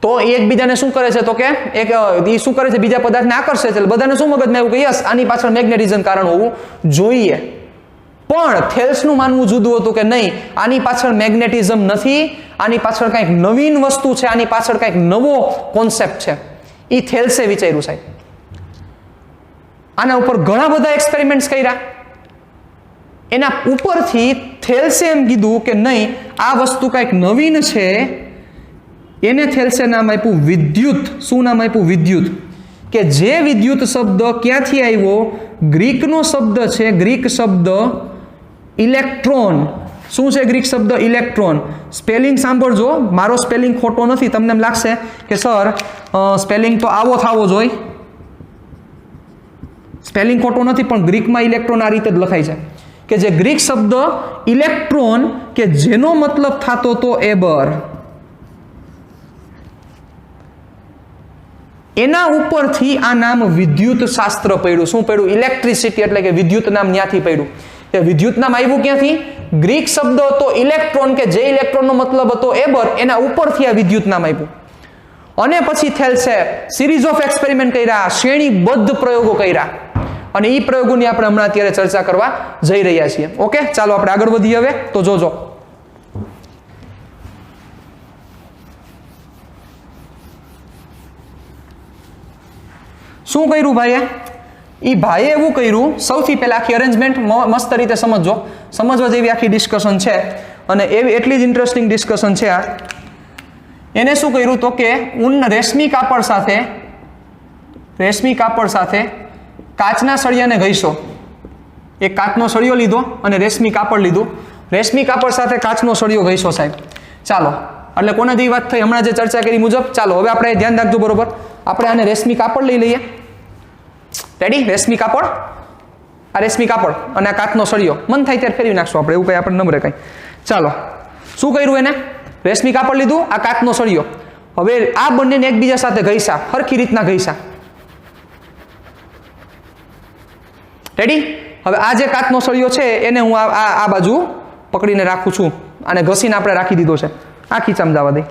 તો એકબીજાને શું કરે છે? તો કે એ શું કરે છે? બીજા પદાર્થને આકર્ષે છે. એટલે બધાને શું મગજમાં આવ્યું કે યસ, આની પાછળ મેગ્નેટિઝમ કારણ હોવું જોઈએ. પણ થેલ્સનું માનવું જુદું હતું કે નહીં, આની પાછળ મેગ્નેટિઝમ નથી, આની પાછળ કંઈક નવીન વસ્તુ છે, આની પાછળ કંઈક નવો કોન્સેપ્ટ છે, એ થેલ્સે વિચાર્યું સાહેબ. આના ઉપર ઘણા બધા એક્સપેરિમેન્ટ્સ કર્યા. એના ઉપરથી થેલ્સે એમ કીધું કે નહીં, આ વસ્તુ કંઈક નવીન છે. એને થેલ્સે નામ આપ્યું વિદ્યુત. શું નામ આપ્યું? વિદ્યુત. કે જે વિદ્યુત શબ્દ ક્યાંથી આવ્યો? ગ્રીકનો શબ્દ છે, ગ્રીક શબ્દ ઇલેક્ટ્રોન. શું છે ગ્રીક શબ્દ? ઇલેક્ટ્રોન. સ્પેલિંગ સાંભળજો, મારો સ્પેલિંગ ખોટો નથી. તમને એમ લાગશે કે સર સ્પેલિંગ તો આવો થવો જોઈએ. સ્પેલિંગ ખોટો નથી, પણ ગ્રીકમાં ઇલેક્ટ્રોન આ રીતે જ લખાય છે કે જે ગ્રીક શબ્દ ઇલેક્ટ્રોન કે જેનો મતલબ થતો તો એબર, એના ઉપરથી આ નામ વિદ્યુત શાસ્ત્ર પડ્યું. શું પડ્યું? ઇલેક્ટ્રિસિટી, એટલે કે વિદ્યુત નામ ત્યાંથી પડ્યું. તે વિદ્યુત નામ આવ્યું ક્યાંથી? ગ્રીક શબ્દ હતો ઇલેક્ટ્રોન કે જે ઇલેક્ટ્રોનનો મતલબ હતો એબર, એના ઉપરથી આ વિદ્યુત નામ આવ્યું. અને પછી થેલ્સે સિરીઝ ઓફ એક્સપેરિમેન્ટ કર્યા, શ્રેણીબદ્ધ પ્રયોગો કર્યા, અને એ પ્રયોગોની આપણે હમણાં અત્યારે ચર્ચા કરવા જઈ રહ્યા છીએ. ઓકે, ચાલો આપણે આગળ વધીએ. હવે તો જોજો, શું કર્યું ભાઈએ? એ ભાઈએ એવું કર્યું, સૌથી પહેલા આખી અરેન્જમેન્ટ મસ્ત રીતે સમજો, સમજવા જેવી આખી ડિસ્કશન છે, અને એવી એટલી જ ઇન્ટરેસ્ટિંગ ડિસ્કશન છે આ. એને શું કર્યું તો કે રેશમી કાપડ સાથે કાચના સળિયાને ઘસ્યો. એક કાચનો સળિયો લીધો અને રેશમી કાપડ લીધું. રેશમી કાપડ સાથે કાચનો સળિયો ઘસ્યો સાહેબ. ચાલો, એટલે કોને જેવી વાત થઈ? હમણાં જે ચર્ચા કરી મુજબ. ચાલો હવે આપણે ધ્યાન રાખજો બરોબર. આપણે આને રેશમી કાપડ લઈ લઈએ. રેડી? રેશમી કાપડ, આ રેશમી કાપડ અને આ કાચનો સળિયો. મન થાય ત્યારે ફેરવી નાખશું આપણે, એવું કંઈ આપણે નમરે કંઈ. ચાલો, શું કર્યું એને? રેશમી કાપડ લીધું, આ કાચનો સળિયો. હવે આ બંનેને એકબીજા સાથે ઘસ્યા, સરખી રીતના ઘસ્યા. રેડી? હવે આ જે કાચનો સળિયો છે એને હું આ બાજુ પકડીને રાખું છું, આને ઘસીને આપણે રાખી દીધો છે. આ ખીચામાં જવા દઈ.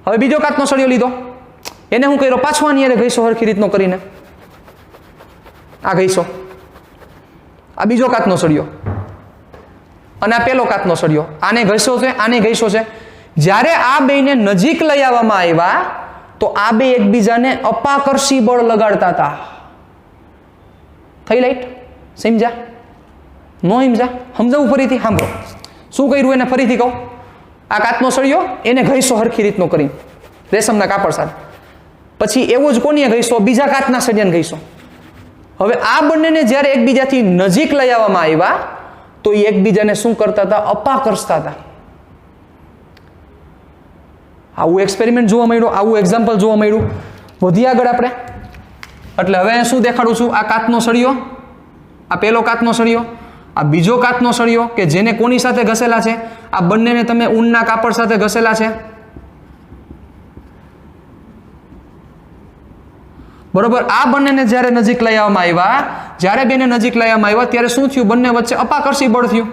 હવે બીજો કાચનો સળિયો લીધો, એને હું કર્યો? પાછો આની અરે ઘસ્યો સરખી રીતનો કરીને. આ ઘસ્યો. આ બીજો કાચનો સળિયો અને આ પેલો કાચનો સળિયો. આને ઘસ્યો છે, આને ઘસ્યો છે. જ્યારે આ બેને નજીક લઈ આવવામાં આવ્યા તો આ બે એકબીજાને અપાકર્ષી બળ લગાડતા હતા. થઈ લાઈટ? સમજ્યા? નો સમજ્યા? સમજાવું ફરીથી? સાંભળો. શું કર્યું એને? ફરીથી કહું. આ કાચનો સળિયો એને ઘસ્યો સરખી રીતનો કરી રેશમના કાપડ સાથે. પછી એવું જ કોને ઘસ્યો? બીજા કાચના સળિયાને ઘસ્યો. હવે આ બંનેને જ્યારે એકબીજાથી નજીક લઈ આવવામાં આવ્યા તો એ એકબીજાને શું કરતા હતા? અપાકર્ષતા હતા. આવું એક્સપેરિમેન્ટ જોવા મળ્યું, આવું એક્ઝામ્પલ જોવા મળ્યું. વધી આગળ આપણે. એટલે હવે શું દેખાડું છું? આ કાચનો સળિયો, આ પેલો કાચનો સળિયો, આ બીજો કાચનો સળિયો કે જેને કોની સાથે ઘસેલા છે? આ બંનેને તમે ઊનના કાપડ સાથે ઘસેલા છે. બરોબર? આ બંનેને જ્યારે નજીક લઈ આવવામાં આવ્યા, જ્યારે બેને નજીક લઈ આવવામાં આવ્યા ત્યારે શું થયું? બંને વચ્ચે અપાકર્ષી બળ થયું.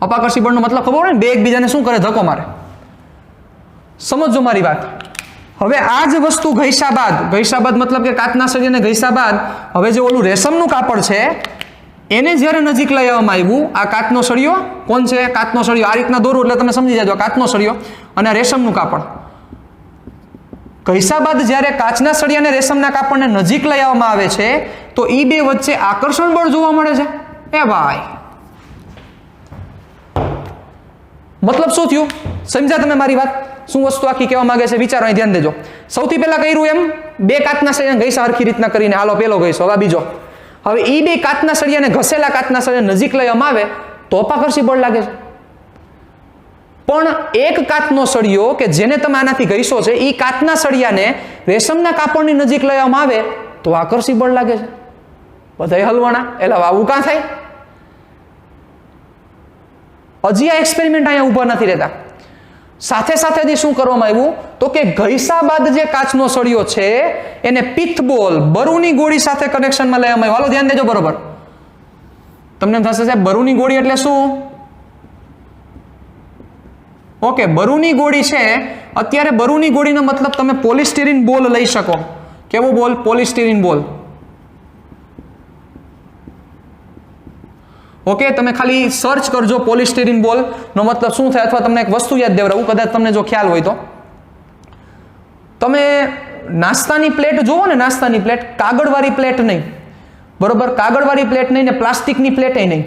અપાકર્ષી બળનો મતલબ ખબર હોય ને? બે એકબીજાને શું કરે? ધક્કો મારે. સમજો મારી વાત. હવે આ જ વસ્તુ ઘસ્યા બાદ મતલબ કે કાચના સળિયાને ઘસ્યા બાદ હવે જે ઓલું રેશમનું કાપડ છે એને જ્યારે નજીક લઈ આવવામાં આવ્યું, આ કાચનો સળિયો કોણ છે? કાચનો સળિયો. આ રીતના દોરો એટલે તમે સમજી જાજો, કાચનો સળિયો અને આ રેશમનું કાપડ. ઘસ્યા બાદ જ્યારે કાચના સળિયાને રેશમના કાપડને નજીક લઈ આવવામાં આવે છે તો એ બે વચ્ચે આકર્ષણ બળ જોવા મળે છે. એ ભાઈ, મતલબ શું થયું? સમજ્યા તમે મારી વાત? શું વસ્તુ આખી કહેવા માંગે છે? વિચારો, અહીં ધ્યાન દેજો. સૌથી પહેલા કર્યું એમ, બે કાચના સળિયાને ઘસ્યા સરખી રીતના કરીને. હાલો, પેલો ઘસ્યો, હવે બીજો. હવે એ બે કાચના સળિયાને ઘસેલા કાચના સળિયાને નજીક લઈ આવવામાં આવે તો અપાકર્ષી બળ લાગે છે. પણ એક કાચનો સળિયો કે જેને તમે આનાથી ઘસ્યો છે, એ કાચના સળિયાને રેશમના કાપડની નજીક લઈ આવવામાં આવે તો આકર્ષી બળ લાગે છે. બધાય હલવાના. એટલે આવું કાં થાય? હજી આ એક્સપેરિમેન્ટ અહીંયા ઊભા નથી રહેતા. સાથે સાથે હજી શું કરવામાં આવ્યું તો કે ઘસ્યા બાદ જે કાચનો સળિયો છે એને પિત્તબોલ, બરુની ગોળી સાથે કનેક્શનમાં લેવામાં આવ્યું. હાલો ધ્યાન દેજો બરોબર. તમને એમ થશે સાહેબ બરુની ગોળી એટલે શું? ઓકે, બરુની ગોળી છે. અત્યારે બરુની ગોળીનો મતલબ તમે પોલિસ્ટિરીન બોલ લઈ શકો. કેવો બોલ? પોલિસ્ટિરીન બોલ. ઓકે, તમે ખાલી સર્ચ કરજો પોલિસ્ટીરીન બોલ નો મતલબ શું થાય, અથવા તમને એક વસ્તુ યાદ દેવડાવું કદાચ તમને જો ખ્યાલ હોય તો. તમે નાસ્તાની પ્લેટ જોવો ને, નાસ્તાની પ્લેટ, કાગળવાળી પ્લેટ નહીં, બરોબર, કાગળવાળી પ્લેટ નહીં ને પ્લાસ્ટિકની પ્લેટ નહીં,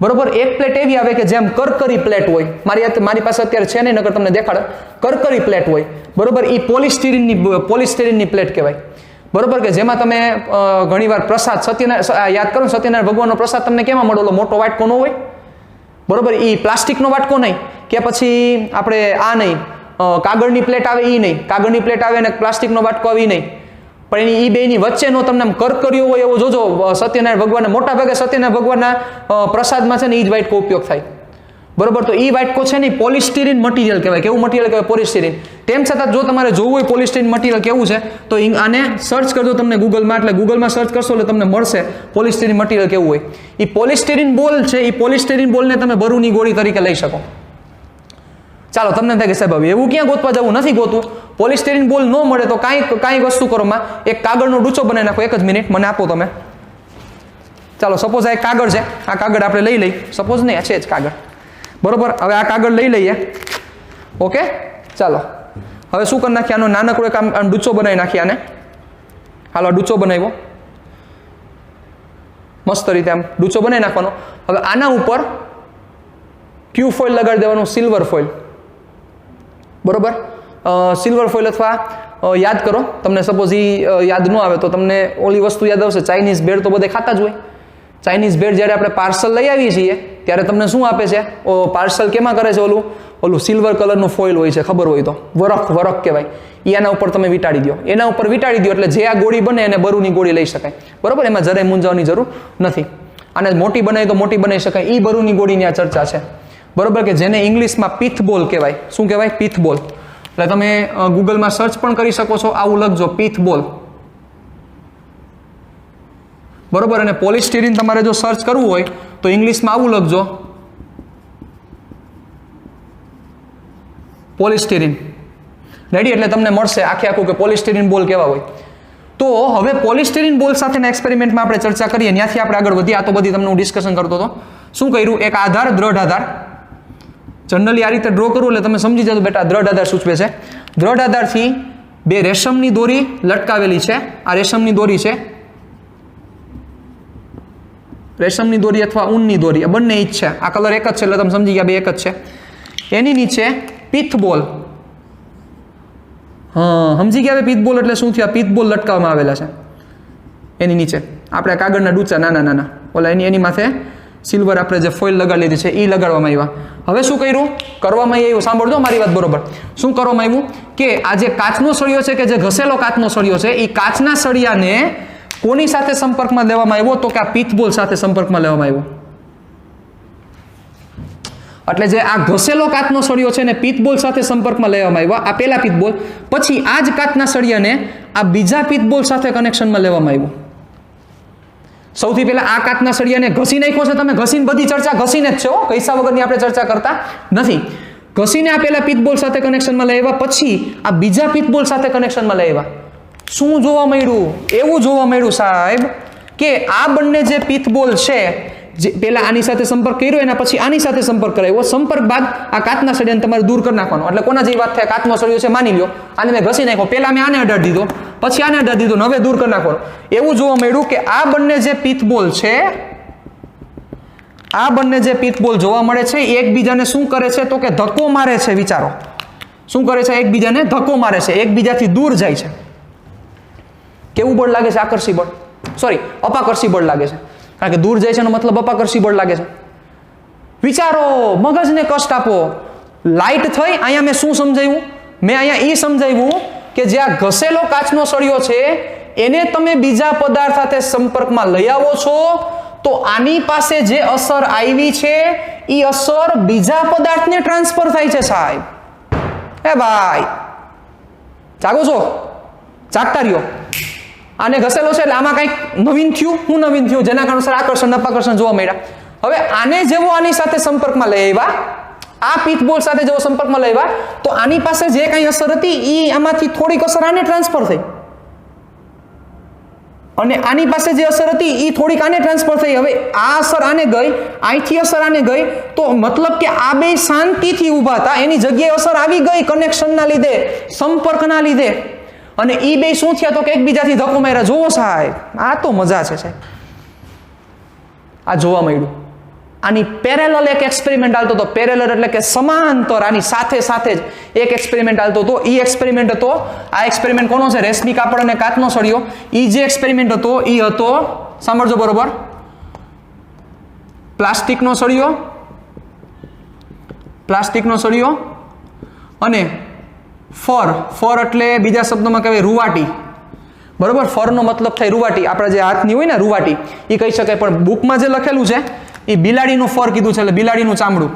બરોબર. એક પ્લેટ એવી આવે કે જેમ કરકરી પ્લેટ હોય, મારી પાસે અત્યારે છે નહીં, નકર તમને દેખાડે, કરકરી પ્લેટ હોય, બરોબર. એ પોલિસ્ટીરીનની પ્લેટ કહેવાય, બરોબર, કે જેમાં તમે ઘણીવાર પ્રસાદ સત્યનારાયણ યાદ કરો, સત્યનારાયણ ભગવાનનો પ્રસાદ તમને કેમાં મળે, ઓલો મોટો વાટકો ન હોય, બરોબર, એ પ્લાસ્ટિકનો વાટકો નહીં, કે પછી આપણે આ નહીં, કાગળની પ્લેટ આવે એ નહીં, કાગળની પ્લેટ આવે અને પ્લાસ્ટિકનો વાટકો આવે એ નહીં, પણ એની એ બેની વચ્ચેનો તમને આમ કરકર્યો હોય એવો જોજો. સત્યનારાયણ ભગવાનના મોટા ભાગે સત્યનારાયણ ભગવાનના પ્રસાદમાં છે ને એ જ વાટકો ઉપયોગ થાય, બરોબર. તો એ વાટકો છે ને પોલિસ્ટીરીન મટીરિયલ કહેવાય. કેવું મટીરિયલ કહેવાય? પોલિસ્ટીરીન. તેમ છતાં જો તમારે જોવું હોય પોલિસ્ટીરીન મટીરિયલ કેવું છે તો આને સર્ચ કરજો તમને ગૂગલમાં, એટલે ગૂગલમાં સર્ચ કરશો એટલે તમને મળશે પોલિસ્ટીરીન મટીરિયલ કેવું હોય. એ પોલિસ્ટીરીન બોલ છે, એ પોલિસ્ટીરીન બોલને તમે બરૂની ગોળી તરીકે લઈ શકો. ચાલો, તમને થાય કે સાહેબ હવે એવું ક્યાં ગોતવા જવું, નથી ગોતવું. પોલિસ્ટીરીન બોલ ન મળે તો કાંઈ વસ્તુ કરો, માં એક કાગળનો ડૂચો બનાવી નાખો. એક જ મિનિટ મને આપો તમે. ચાલો, સપોઝ આ એક કાગળ છે, આ કાગળ આપણે લઈ લઈ, સપોઝ નહીં, છે જ કાગળ, બરોબર. હવે આ કાગળ લઈ લઈએ, ઓકે. ચાલો, હવે શું કરી નાખીએ, આનો નાનકડો એક આમ ડૂચો બનાવી નાખીએ આને. હાલો, ડૂચો બનાવ્યો મસ્ત રીતે, આમ ડૂચો બનાવી નાખવાનો. હવે આના ઉપર ક્યુ ફોઇલ લગાડી દેવાનું, સિલ્વર ફોઇલ, બરોબર. સિલ્વર ફોઇલ અથવા યાદ કરો, તમને સપોઝ યાદ ન આવે તો તમને ઓલી વસ્તુ યાદ આવશે, ચાઇનીઝ ભેળ તો બધે ખાતા જ હોય. ચાઇનીઝ ભેળ જ્યારે આપણે પાર્સલ લઈ આવીએ છીએ ત્યારે તમને શું આપે છે, પાર્સલ કેમાં કરે છે, ઓલું સિલ્વર કલરનું ફોઇલ હોય છે, ખબર હોય તો, વરખ કહેવાય. એના ઉપર તમે વીંટાળી દો, એના ઉપર વીંટાળી દો એટલે જે આ ગોળી બને એને બરૂની ગોળી લઈ શકાય, બરોબર. એમાં જરાય મૂંઝાવાની જરૂર નથી. અને મોટી બનાવી તો મોટી બનાવી શકાય, એ બરૂની ગોળીની આ ચર્ચા છે, બરોબર. કે જેને ઇંગ્લિશમાં પીથબોલ કહેવાય. શું કહેવાય? પીથબોલ. એટલે તમે ગૂગલમાં સર્ચ પણ કરી શકો છો, આવું લખજો પીથબોલ, બરોબર. અને પોલિસ્ટીરીન તમારે જો સર્ચ કરવું હોય તો ઇંગ્લિશમાં આવું લખજો, પોલિસ્ટીરીન. રેડી? એટલે તમને મળશે આખું કે પોલિસ્ટીરીન બોલ કેવા હોય. તો હવે પોલિસ્ટીરીન બોલ સાથેના એક્સપેરિમેન્ટમાં આપણે ચર્ચા કરીએ, ત્યાંથી આપણે આગળ વધીએ. આ તો બધી તમને હું ડિસ્કશન કરતો હતો. શું કર્યું? એક આધાર, દ્રઢ આધાર. જનરલી આ રીતે ડ્રો કરવું એટલે તમે સમજી જજો બેટા દ્રઢ આધાર સૂચવે છે. દ્રઢ આધારથી બે રેશમની દોરી લટકાવેલી છે. આ રેશમની દોરી છે, રેશમની દોરી અથવા ઊનની દોરી, આ બંને જ છે. આ કલર એક જ છે એટલે તમે સમજી ગયા બે એક જ છે. એની નીચે પીથબોલ. હા, સમજી ગયા પીથબોલ એટલે શું થયું? પીથબોલ લટકાવવામાં આવેલા છે. એની નીચે આપણે કાગળના ડૂચા નાના નાના, ઓલા એની માથે સિલ્વર આપણે જે ફોઇલ લગાડી લીધી છે એ લગાડવામાં આવ્યા. હવે શું કર્યું? કરવામાં આવ્યું, સાંભળજો મારી વાત બરોબર. શું કરવામાં આવ્યું કે આ જે કાચનો સળિયો છે, કે જે ઘસેલો કાચનો સળિયો છે, એ કાચના સળિયાને કોની સાથે સંપર્કમાં લેવામાં આવ્યો? તો કે આ પીથબોલ સાથે સંપર્કમાં લેવામાં આવ્યો. એટલે જે આ ઘસેલો કાચનો સળિયો છે ને પીથબોલ સાથે સંપર્કમાં લેવામાં આવ્યો, આ પહેલા પીથબોલ. પછી આ જ કાચના સળિયાને આ બીજા પીથબોલ સાથે કનેક્શનમાં લેવામાં આવ્યું. સૌથી પહેલા આ કાચના સળિયાને ઘસી નાખ્યો છે. તમે ઘસીને બધી ચર્ચા ઘસીને જ છે, ઘસા વગરની આપણે ચર્ચા કરતા નથી. ઘસીને આ પહેલા પીથબોલ સાથે કનેક્શનમાં લઈ આવ્યા, પછી આ બીજા પીથબોલ સાથે કનેક્શનમાં લઈ આવ્યા. શું જોવા મળ્યું? એવું જોવા મળ્યું સાહેબ કે આ બંને જે પીથબોલ છે, જે પહેલા આની સાથે સંપર્ક કર્યો એના પછી આની સાથે સંપર્ક કરાવ્યો, સંપર્ક બાદ આ કાચના સળિયાને તમારે દૂર કરી નાખવાનો. એટલે કોના જેવી વાત થાય? કાચનો સળિયો છે, માની લો આને મેં ઘસી નાખ્યો, પહેલા મેં આને અડાડી દીધો, પછી આને અડાડી દીધો, હવે દૂર કરી નાખવાનો. એવું જોવા મળ્યું કે આ બંને જે પીથબોલ છે, આ બંને જે પીથબોલ જોવા મળે છે એકબીજાને શું કરે છે? તો કે ધક્કો મારે છે. વિચારો શું કરે છે? એકબીજાને ધક્કો મારે છે, એકબીજાથી દૂર જાય છે. કેવું બળ લાગે છે? આકર્ષી બળ, સોરી અપાકર્ષી બળ લાગે છે. કારણ કે દૂર જાય છે એનો મતલબ અપાકર્ષી બળ લાગે છે. વિચારો, મગજને કષ્ટ આપો. લાઇટ થઈ. અહીંયા મેં શું સમજાવ્યું? મેં અહીંયા એ સમજાવ્યું કે જે આ ઘસેલો કાચનો સળિયો છે એને તમે બીજા પદાર્થ સાથે સંપર્કમાં લઈ આવો છો તો આની પાસે જે અસર આવી છે એ અસર બીજા પદાર્થને ટ્રાન્સફર થાય છે. સાહેબ એ ભાઈ જાગો છો? જાગતા રહ્યો. આને ઘસેલો છે એટલે આમાં કંઈક નવીન થયું. શું નવીન થયું? જેના કારણે આકર્ષણ અપાકર્ષણ જોવા મળ્યા. હવે આને જેવો આની સાથે સંપર્કમાં લઈ આવ્યા, આ પીથબોલ સાથે જેવો સંપર્કમાં લઈ આવ્યા, તો આની પાસે જે કંઈ અસર હતી એ આમાંથી થોડીક અસર આને ટ્રાન્સફર થઈ. અને આની પાસે જે અસર હતી એ થોડીક આને ટ્રાન્સફર થઈ. હવે આ અસર આને ગઈ, અહીંથી અસર આને ગઈ, તો મતલબ કે આ બે શાંતિથી ઊભા હતા, એની જગ્યાએ અસર આવી ગઈ કનેક્શનના લીધે, સંપર્કના લીધે, અને એ બે શું થયા તો કે એકબીજાથી ધક્કો માર્યા. જોવો સાહેબ, આ તો મજા છે સાહેબ, આ જોવા મળ્યું. આની પેરેલલ એક એક્સપેરિમેન્ટ હાલતો હતો. પેરેલલ એટલે કે સમાંતર, આની સાથે સાથે જ એક એક્સપેરિમેન્ટ હાલતો હતો. એ એક્સપેરિમેન્ટ હતો, આ એક્સપેરિમેન્ટ કોનો છે? રેશમી કાપડ અને કાચનો સળિયો. એ જે એક્સપેરિમેન્ટ હતો એ હતો, સાંભળજો બરોબર, પ્લાસ્ટિકનો સળિયો, પ્લાસ્ટિકનો સળિયો અને ફર એટલે બીજા શબ્દોમાં કહેવાય રૂવાટી. બરોબર, ફરનો મતલબ થાય રૂવાટી. આપણા જે હાથની હોય ને રૂવાટી એ કહી શકાય, પણ બુકમાં જે લખેલું છે એ બિલાડીનું ફર કીધું છે, એટલે બિલાડીનું ચામડું.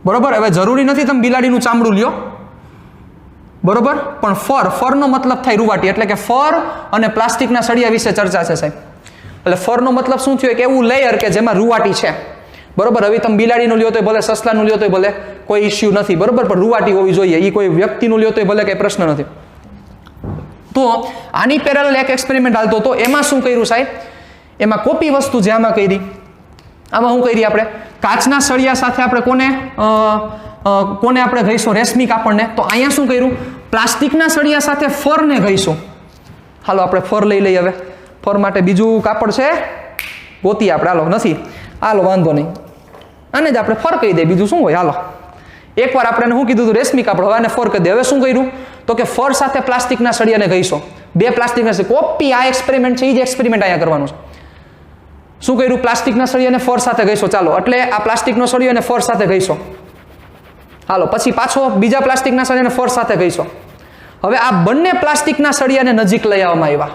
બરોબર, હવે જરૂરી નથી તમે બિલાડીનું ચામડું લ્યો, બરોબર, પણ ફરનો મતલબ થાય રૂવાટી. એટલે કે ફર અને પ્લાસ્ટિકના સળિયા વિશે ચર્ચા છે સાહેબ. એટલે ફરનો મતલબ શું થયો? કે એવું લેયર કે જેમાં રૂવાટી છે. બરોબર, હવે તમે બિલાડીનું લ્યો તો ભલે, સસલાનું લ્યો તો ભલે, કોઈ ઇસ્યુ નથી. બરોબર, પણ રૂવાટી હોવી જોઈએ. એ કોઈ વ્યક્તિનું લ્યો તો ભલે, કઈ પ્રશ્ન નથી. તો આની પેરેલલ એક એક્સપેરિમેન્ટ હાલતો હતો. એમાં શું કર્યું સાહેબ? એમાં કોપી વસ્તુ જે આમાં કરી, આમાં શું કરી? આપણે કાચના સળિયા સાથે આપણે કોને આપણે ગઈશું? રેશમી કાપડને. તો અહીંયા શું કર્યું? પ્લાસ્ટિકના સળિયા સાથે ફરને ગઈશું. હાલો આપણે ફર લઈ લઈએ. હવે ફર માટે બીજું કાપડ છે, ગોતી આપણે. હાલો, નથી, હાલો વાંધો નહીં, આને જ આપણે ફર કહી દઈએ, બીજું શું હોય. હાલો, એકવાર આપણે શું કીધું હતું? રેશમી કાપડ. હવે આને ફર કહી દે. હવે શું કર્યું? તો કે ફર સાથે પ્લાસ્ટિકના સળિયાને ગઈશો. બે પ્લાસ્ટિકના કોપી. આ એક્સપેરિમેન્ટ છે, એ જ એક્સપેરિમેન્ટ અહીંયા કરવાનું છે. શું કર્યું? પ્લાસ્ટિકના સળિયાને ફર સાથે ગઈશો. ચાલો, એટલે આ પ્લાસ્ટિકનો સળિયો અને ફર સાથે ગઈશો. હાલો, પછી પાછો બીજા પ્લાસ્ટિકના સળિયાને ફર સાથે ગઈશો. હવે આ બંને પ્લાસ્ટિકના સળિયાને નજીક લઈ આવવામાં આવ્યા.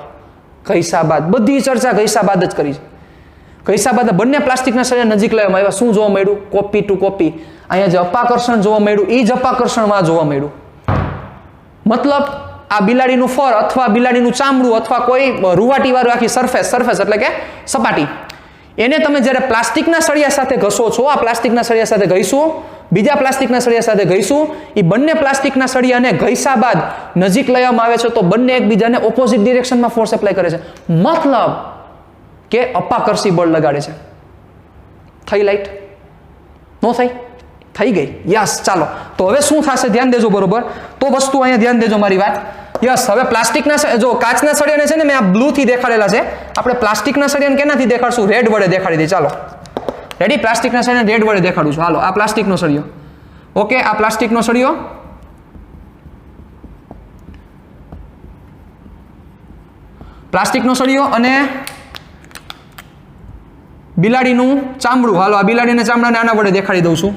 ઘઈસા બાદ, બધી ચર્ચા ઘઈસા બાદ જ કરી છે. ઘઈસા બાદ બંને પ્લાસ્ટિકના સળિયા નજીક લઈ આવવામાં આવ્યા. શું જોવા મળ્યું? Copy to copy. અહીંયા જે અપાકર્ષણ જોવા મળ્યું એ જ અપાકર્ષણમાં જોવા મળ્યું. મતલબ આ બિલાડીનું ફર અથવા બિલાડીનું ચામડું અથવા કોઈ રૂવાટી વાળું આખી સરફેસ એટલે કે સપાટી, એને તમે જ્યારે પ્લાસ્ટિકના સળિયા સાથે ઘસો છો, આ પ્લાસ્ટિકના સળિયા સાથે ઘઈશું, બીજા પ્લાસ્ટિકના સળિયા સાથે ઘઈશું, એ બંને પ્લાસ્ટિકના સળિયાને ઘઈસા બાદ નજીક લઈ આવવામાં આવે છે, તો બંને એકબીજાને ઓપોઝિટ ડિરેક્શનમાં ફોર્સ એપ્લાય કરે છે. મતલબ કે અપાકર્ષી બળ લગાડે છે. થઈ લાઈટ? નો થઈ? થઈ ગઈ. યસ. ચાલો, તો હવે શું થશે? ધ્યાન દેજો. બરોબર, તો વસ્તુ અહીંયા ધ્યાન દેજો મારી વાત. યસ, હવે પ્લાસ્ટિકના, જો કાચના સળિયાને છે ને મેં આ બ્લુ થી દેખાડેલા છે, આપણે પ્લાસ્ટિકના સળિયાને કેનાથી દેખાડશું? રેડ વડે દેખાડી દઈએ. ચાલો, રેડી? પ્લાસ્ટિકના સળિયાને રેડ વડે દેખાડું છું. હાલો, આ પ્લાસ્ટિકનો સળિયો. ઓકે, આ પ્લાસ્ટિકનો સળિયો, પ્લાસ્ટિકનો સળિયો અને બિલાડીનું ચામડું. હાલો, આ બિલાડીના ચામડાને આના વડે દેખાડી દઉં છું.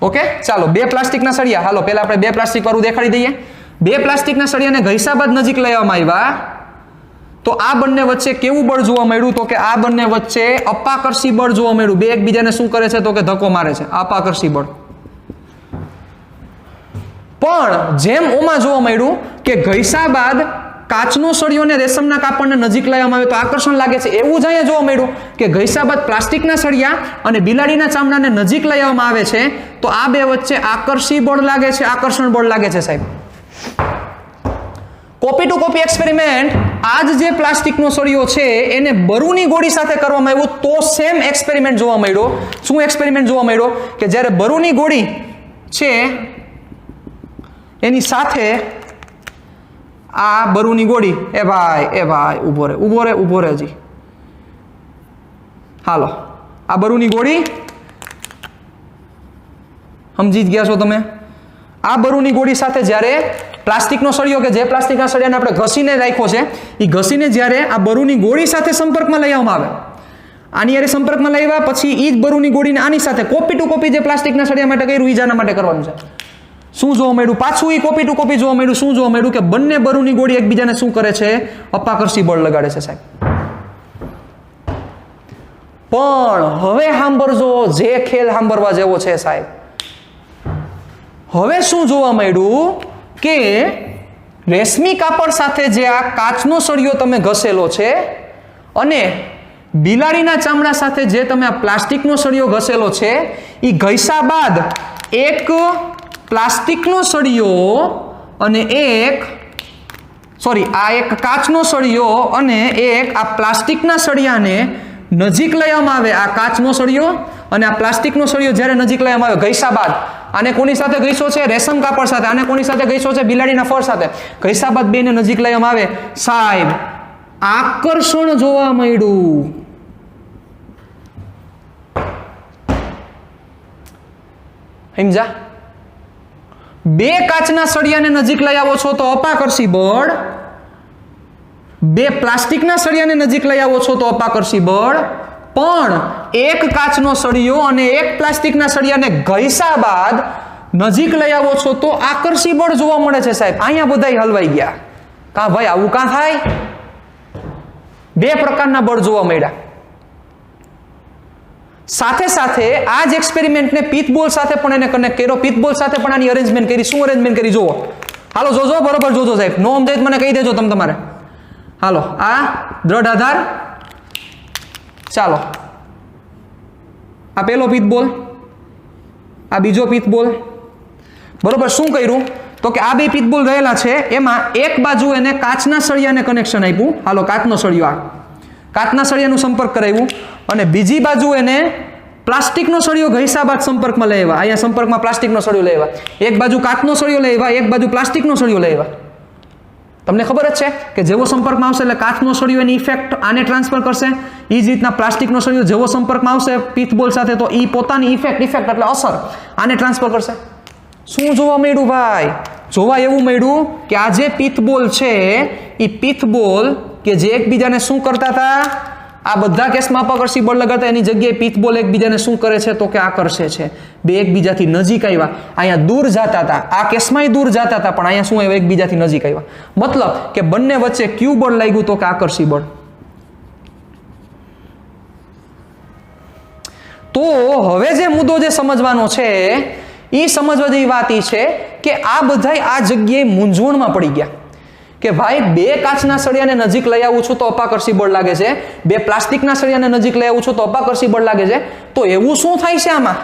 ઓકે, ચાલો, બે પ્લાસ્ટિકના સળિયા. હાલો, પહેલા આપણે બે પ્લાસ્ટિક વાળું દેખાડી દઈએ. બે પ્લાસ્ટિકના સળિયાને ઘઈસા બાદ નજીક લઈ આવવામાં આવ્યા, તો આ બંને વચ્ચે કેવું બળ જોવા મળ્યું? તો કે આ બંને વચ્ચે અપાકર્ષી બળ જોવા મળ્યું. બે એકબીજાને શું કરે છે? તો કે ધક્કો મારે છે. અપાકર્ષી બળ. પણ જેમ ઓમાં જોવા મળ્યું કે ઘઈસા બાદ કાચનો સળિયો ને રેશમના કાપડને નજીક લઈ આવવામાં આવે તો આકર્ષણ લાગે છે, એવું જ અહીંયા જોવા મળ્યું કે ઘઈસા બાદ પ્લાસ્ટિકના સળિયા અને બિલાડીના ચામડાને નજીક લઈ આવવામાં આવે છે, તો આ બે વચ્ચે આકર્ષી બળ લાગે છે, આકર્ષણ બળ લાગે છે સાહેબ. કોપી ટુ કોપી એક્સપેરિમેન્ટ, આજ જે પ્લાસ્ટિકનો સળિયો છે એને બરુની ગોળી સાથે કરવામાં આવ્યું, તો સેમ એક્સપેરિમેન્ટ જોવા મળ્યો. શું એક્સપેરિમેન્ટ જોવા મળ્યો? કે જ્યારે બરુની ગોળી છે એની સાથે આ બરુની ગોળી, એ ભાઈ ઊભો રે હજી. હાલો, આ બરુની ગોળી સમજી જ ગયા છો તમે? આ બરુની ગોળી સાથે જ્યારે પ્લાસ્ટિકનો સળિયો, કે જે પ્લાસ્ટિકના સળિયાને આપણે ઘસીને રાખ્યો છે, એ ઘસીને જ્યારે આ બરુની ગોળી સાથે સંપર્કમાં લઈ આવવામાં આવે, આની યારે સંપર્કમાં લઈ આવ્યા પછી એ જ બરુની ગોળીને આની સાથે કોપી ટુ કોપી જે પ્લાસ્ટિકના સળિયા માટે કર્યું એ જ આના માટે કરવાનું છે. શું જોવા મળ્યું? પાછું એ કોપી ટુ કોપી જોવા મળ્યું. શું જોવા મળ્યું? કે બંને બરુની ગોળી એકબીજાને શું કરે છે? અપાકર્ષી બળ લગાડે છે સાહેબ. પણ હવે સાંભળજો, જે ખેલ સાંભળવા જેવો છે સાહેબ. હવે શું જોવા મળ્યું? કે રેશમી કાપડ સાથે જે આ કાચનો સળિયો તમે ઘસેલો છે અને બિલાડીના ચામડા સાથે જે તમે આ પ્લાસ્ટિકનો સળિયો ઘસેલો છે, એ ઘસ્યા બાદ એક પ્લાસ્ટિકનો સળિયો અને એક આ એક કાચનો સળિયો અને એક આ પ્લાસ્ટિકના સળિયાને નજીક લેવામાં આવે, આ કાચનો સળિયો અને આ પ્લાસ્ટિકનો સળિયો જ્યારે નજીક લેવામાં આવે ઘસ્યા બાદ, આને કોની સાથે ઘસ્યો છે? રેશમ કાપડ સાથે. આને કોની સાથે ઘસ્યો છે? બિલાડીના ફર સાથે. ઘસ્યા બાદ બેને નજીક લેવામાં આવે, સાહેબ આકર્ષણ જોવા મળ્યું. સમજા? બે કાચના સળિયાને નજીક લઈ આવો છો તો અપાકર્ષી બળ, બે પ્લાસ્ટિકના સળિયાને નજીક લઈ આવો છો તો અપાકર્ષી બળ, પણ એક કાચનો સળિયો અને એક પ્લાસ્ટિકના સળિયાને ઘસ્યા બાદ નજીક લઈ આવો છો તો આકર્ષી બળ જોવા મળે છે. સાહેબ અહીંયા બધાય હલવાઈ ગયા. કા ભાઈ આવું કાં થાય? બે પ્રકારના બળ જોવા મળ્યા. સાથે સાથે આ જ એક્સપેરિમેન્ટને પિથબોલ સાથે પણ એને કનેક્ટ કર્યો. પિથબોલ સાથે પણ આની અરેન્જમેન્ટ કરી. શું અરેન્જમેન્ટ કરી જુઓ. હાલો જોજો, બરોબર જોજો સાહેબ. નો સમજાય મને કહી દેજો તમારે. હાલો, આ દ્રઢ આધાર, ચાલો આ પેલો પિથબોલ, આ બીજો પિથબોલ. બરોબર, શું કર્યું તો કે આ બે પિથબોલ રહેલા છે, એમાં એક બાજુ એને કાચના સળિયાને કનેક્શન આપ્યું. હાલો, કાચનો સળિયો, આ કાચના સળિયાનું સંપર્ક કરાવ્યું અને બીજી બાજુ એને પ્લાસ્ટિકનો સળિયો ઘસ્યા બાદ સંપર્કમાં લઈ આવ્યા. અહીંયા સંપર્કમાં પ્લાસ્ટિકનો સળિયો લઈ આવ્યા. એક બાજુ કાચનો સળિયો લઈ આવ્યા, એક બાજુ પ્લાસ્ટિકનો સળિયો લઈ આવ્યા. તમને ખબર જ છે કે જેવો સંપર્કમાં આવશે એટલે કાચનો સળિયો એની ઇફેક્ટ આને ટ્રાન્સફર કરશે. એ જ રીતના પ્લાસ્ટિકનો સળિયો જેવો સંપર્કમાં આવશે પિથબોલ સાથે તો એ પોતાની ઇફેક્ટ એટલે અસર આને ટ્રાન્સફર કરશે. શું જોવા મળ્યું ભાઈ? જોવા એવું મળ્યું કે આ જે પિથબોલ છે એ પિથબોલ કે જે એકબીજાને શું કરતા હતા? આ બધા કેસમાં અપાકર્ષી બળ લગાડતા, એની જગ્યાએ પિથબોલ એકબીજાને શું કરે છે તો કે આકર્ષે છે. બે એકબીજાથી નજીક આવ્યા. અહીંયા દૂર જતા હતા, આ કેસમાંય દૂર જતા હતા, પણ અહીંયા શું આવ્યું? એકબીજાથી નજીક આવ્યા. મતલબ કે બંને વચ્ચે ક્યુ બળ લાગ્યું તો કે આકર્ષી બળ. તો હવે જે મુદ્દો જે સમજવાનો છે એ સમજવા જેવી વાત એ છે કે આ બધાય આ જગ્યાએ મૂંઝવણમાં પડી ગયા કે ભાઈ બે કાચના સળિયાને નજીક લઈ આવું છું તો અપાકર્ષી બળ લાગે છે, બે પ્લાસ્ટિકના સળિયાને નજીક લઈ આવું છું તો અપાકર્ષી બળ લાગે છે. તો એવું શું થાય છે આમાં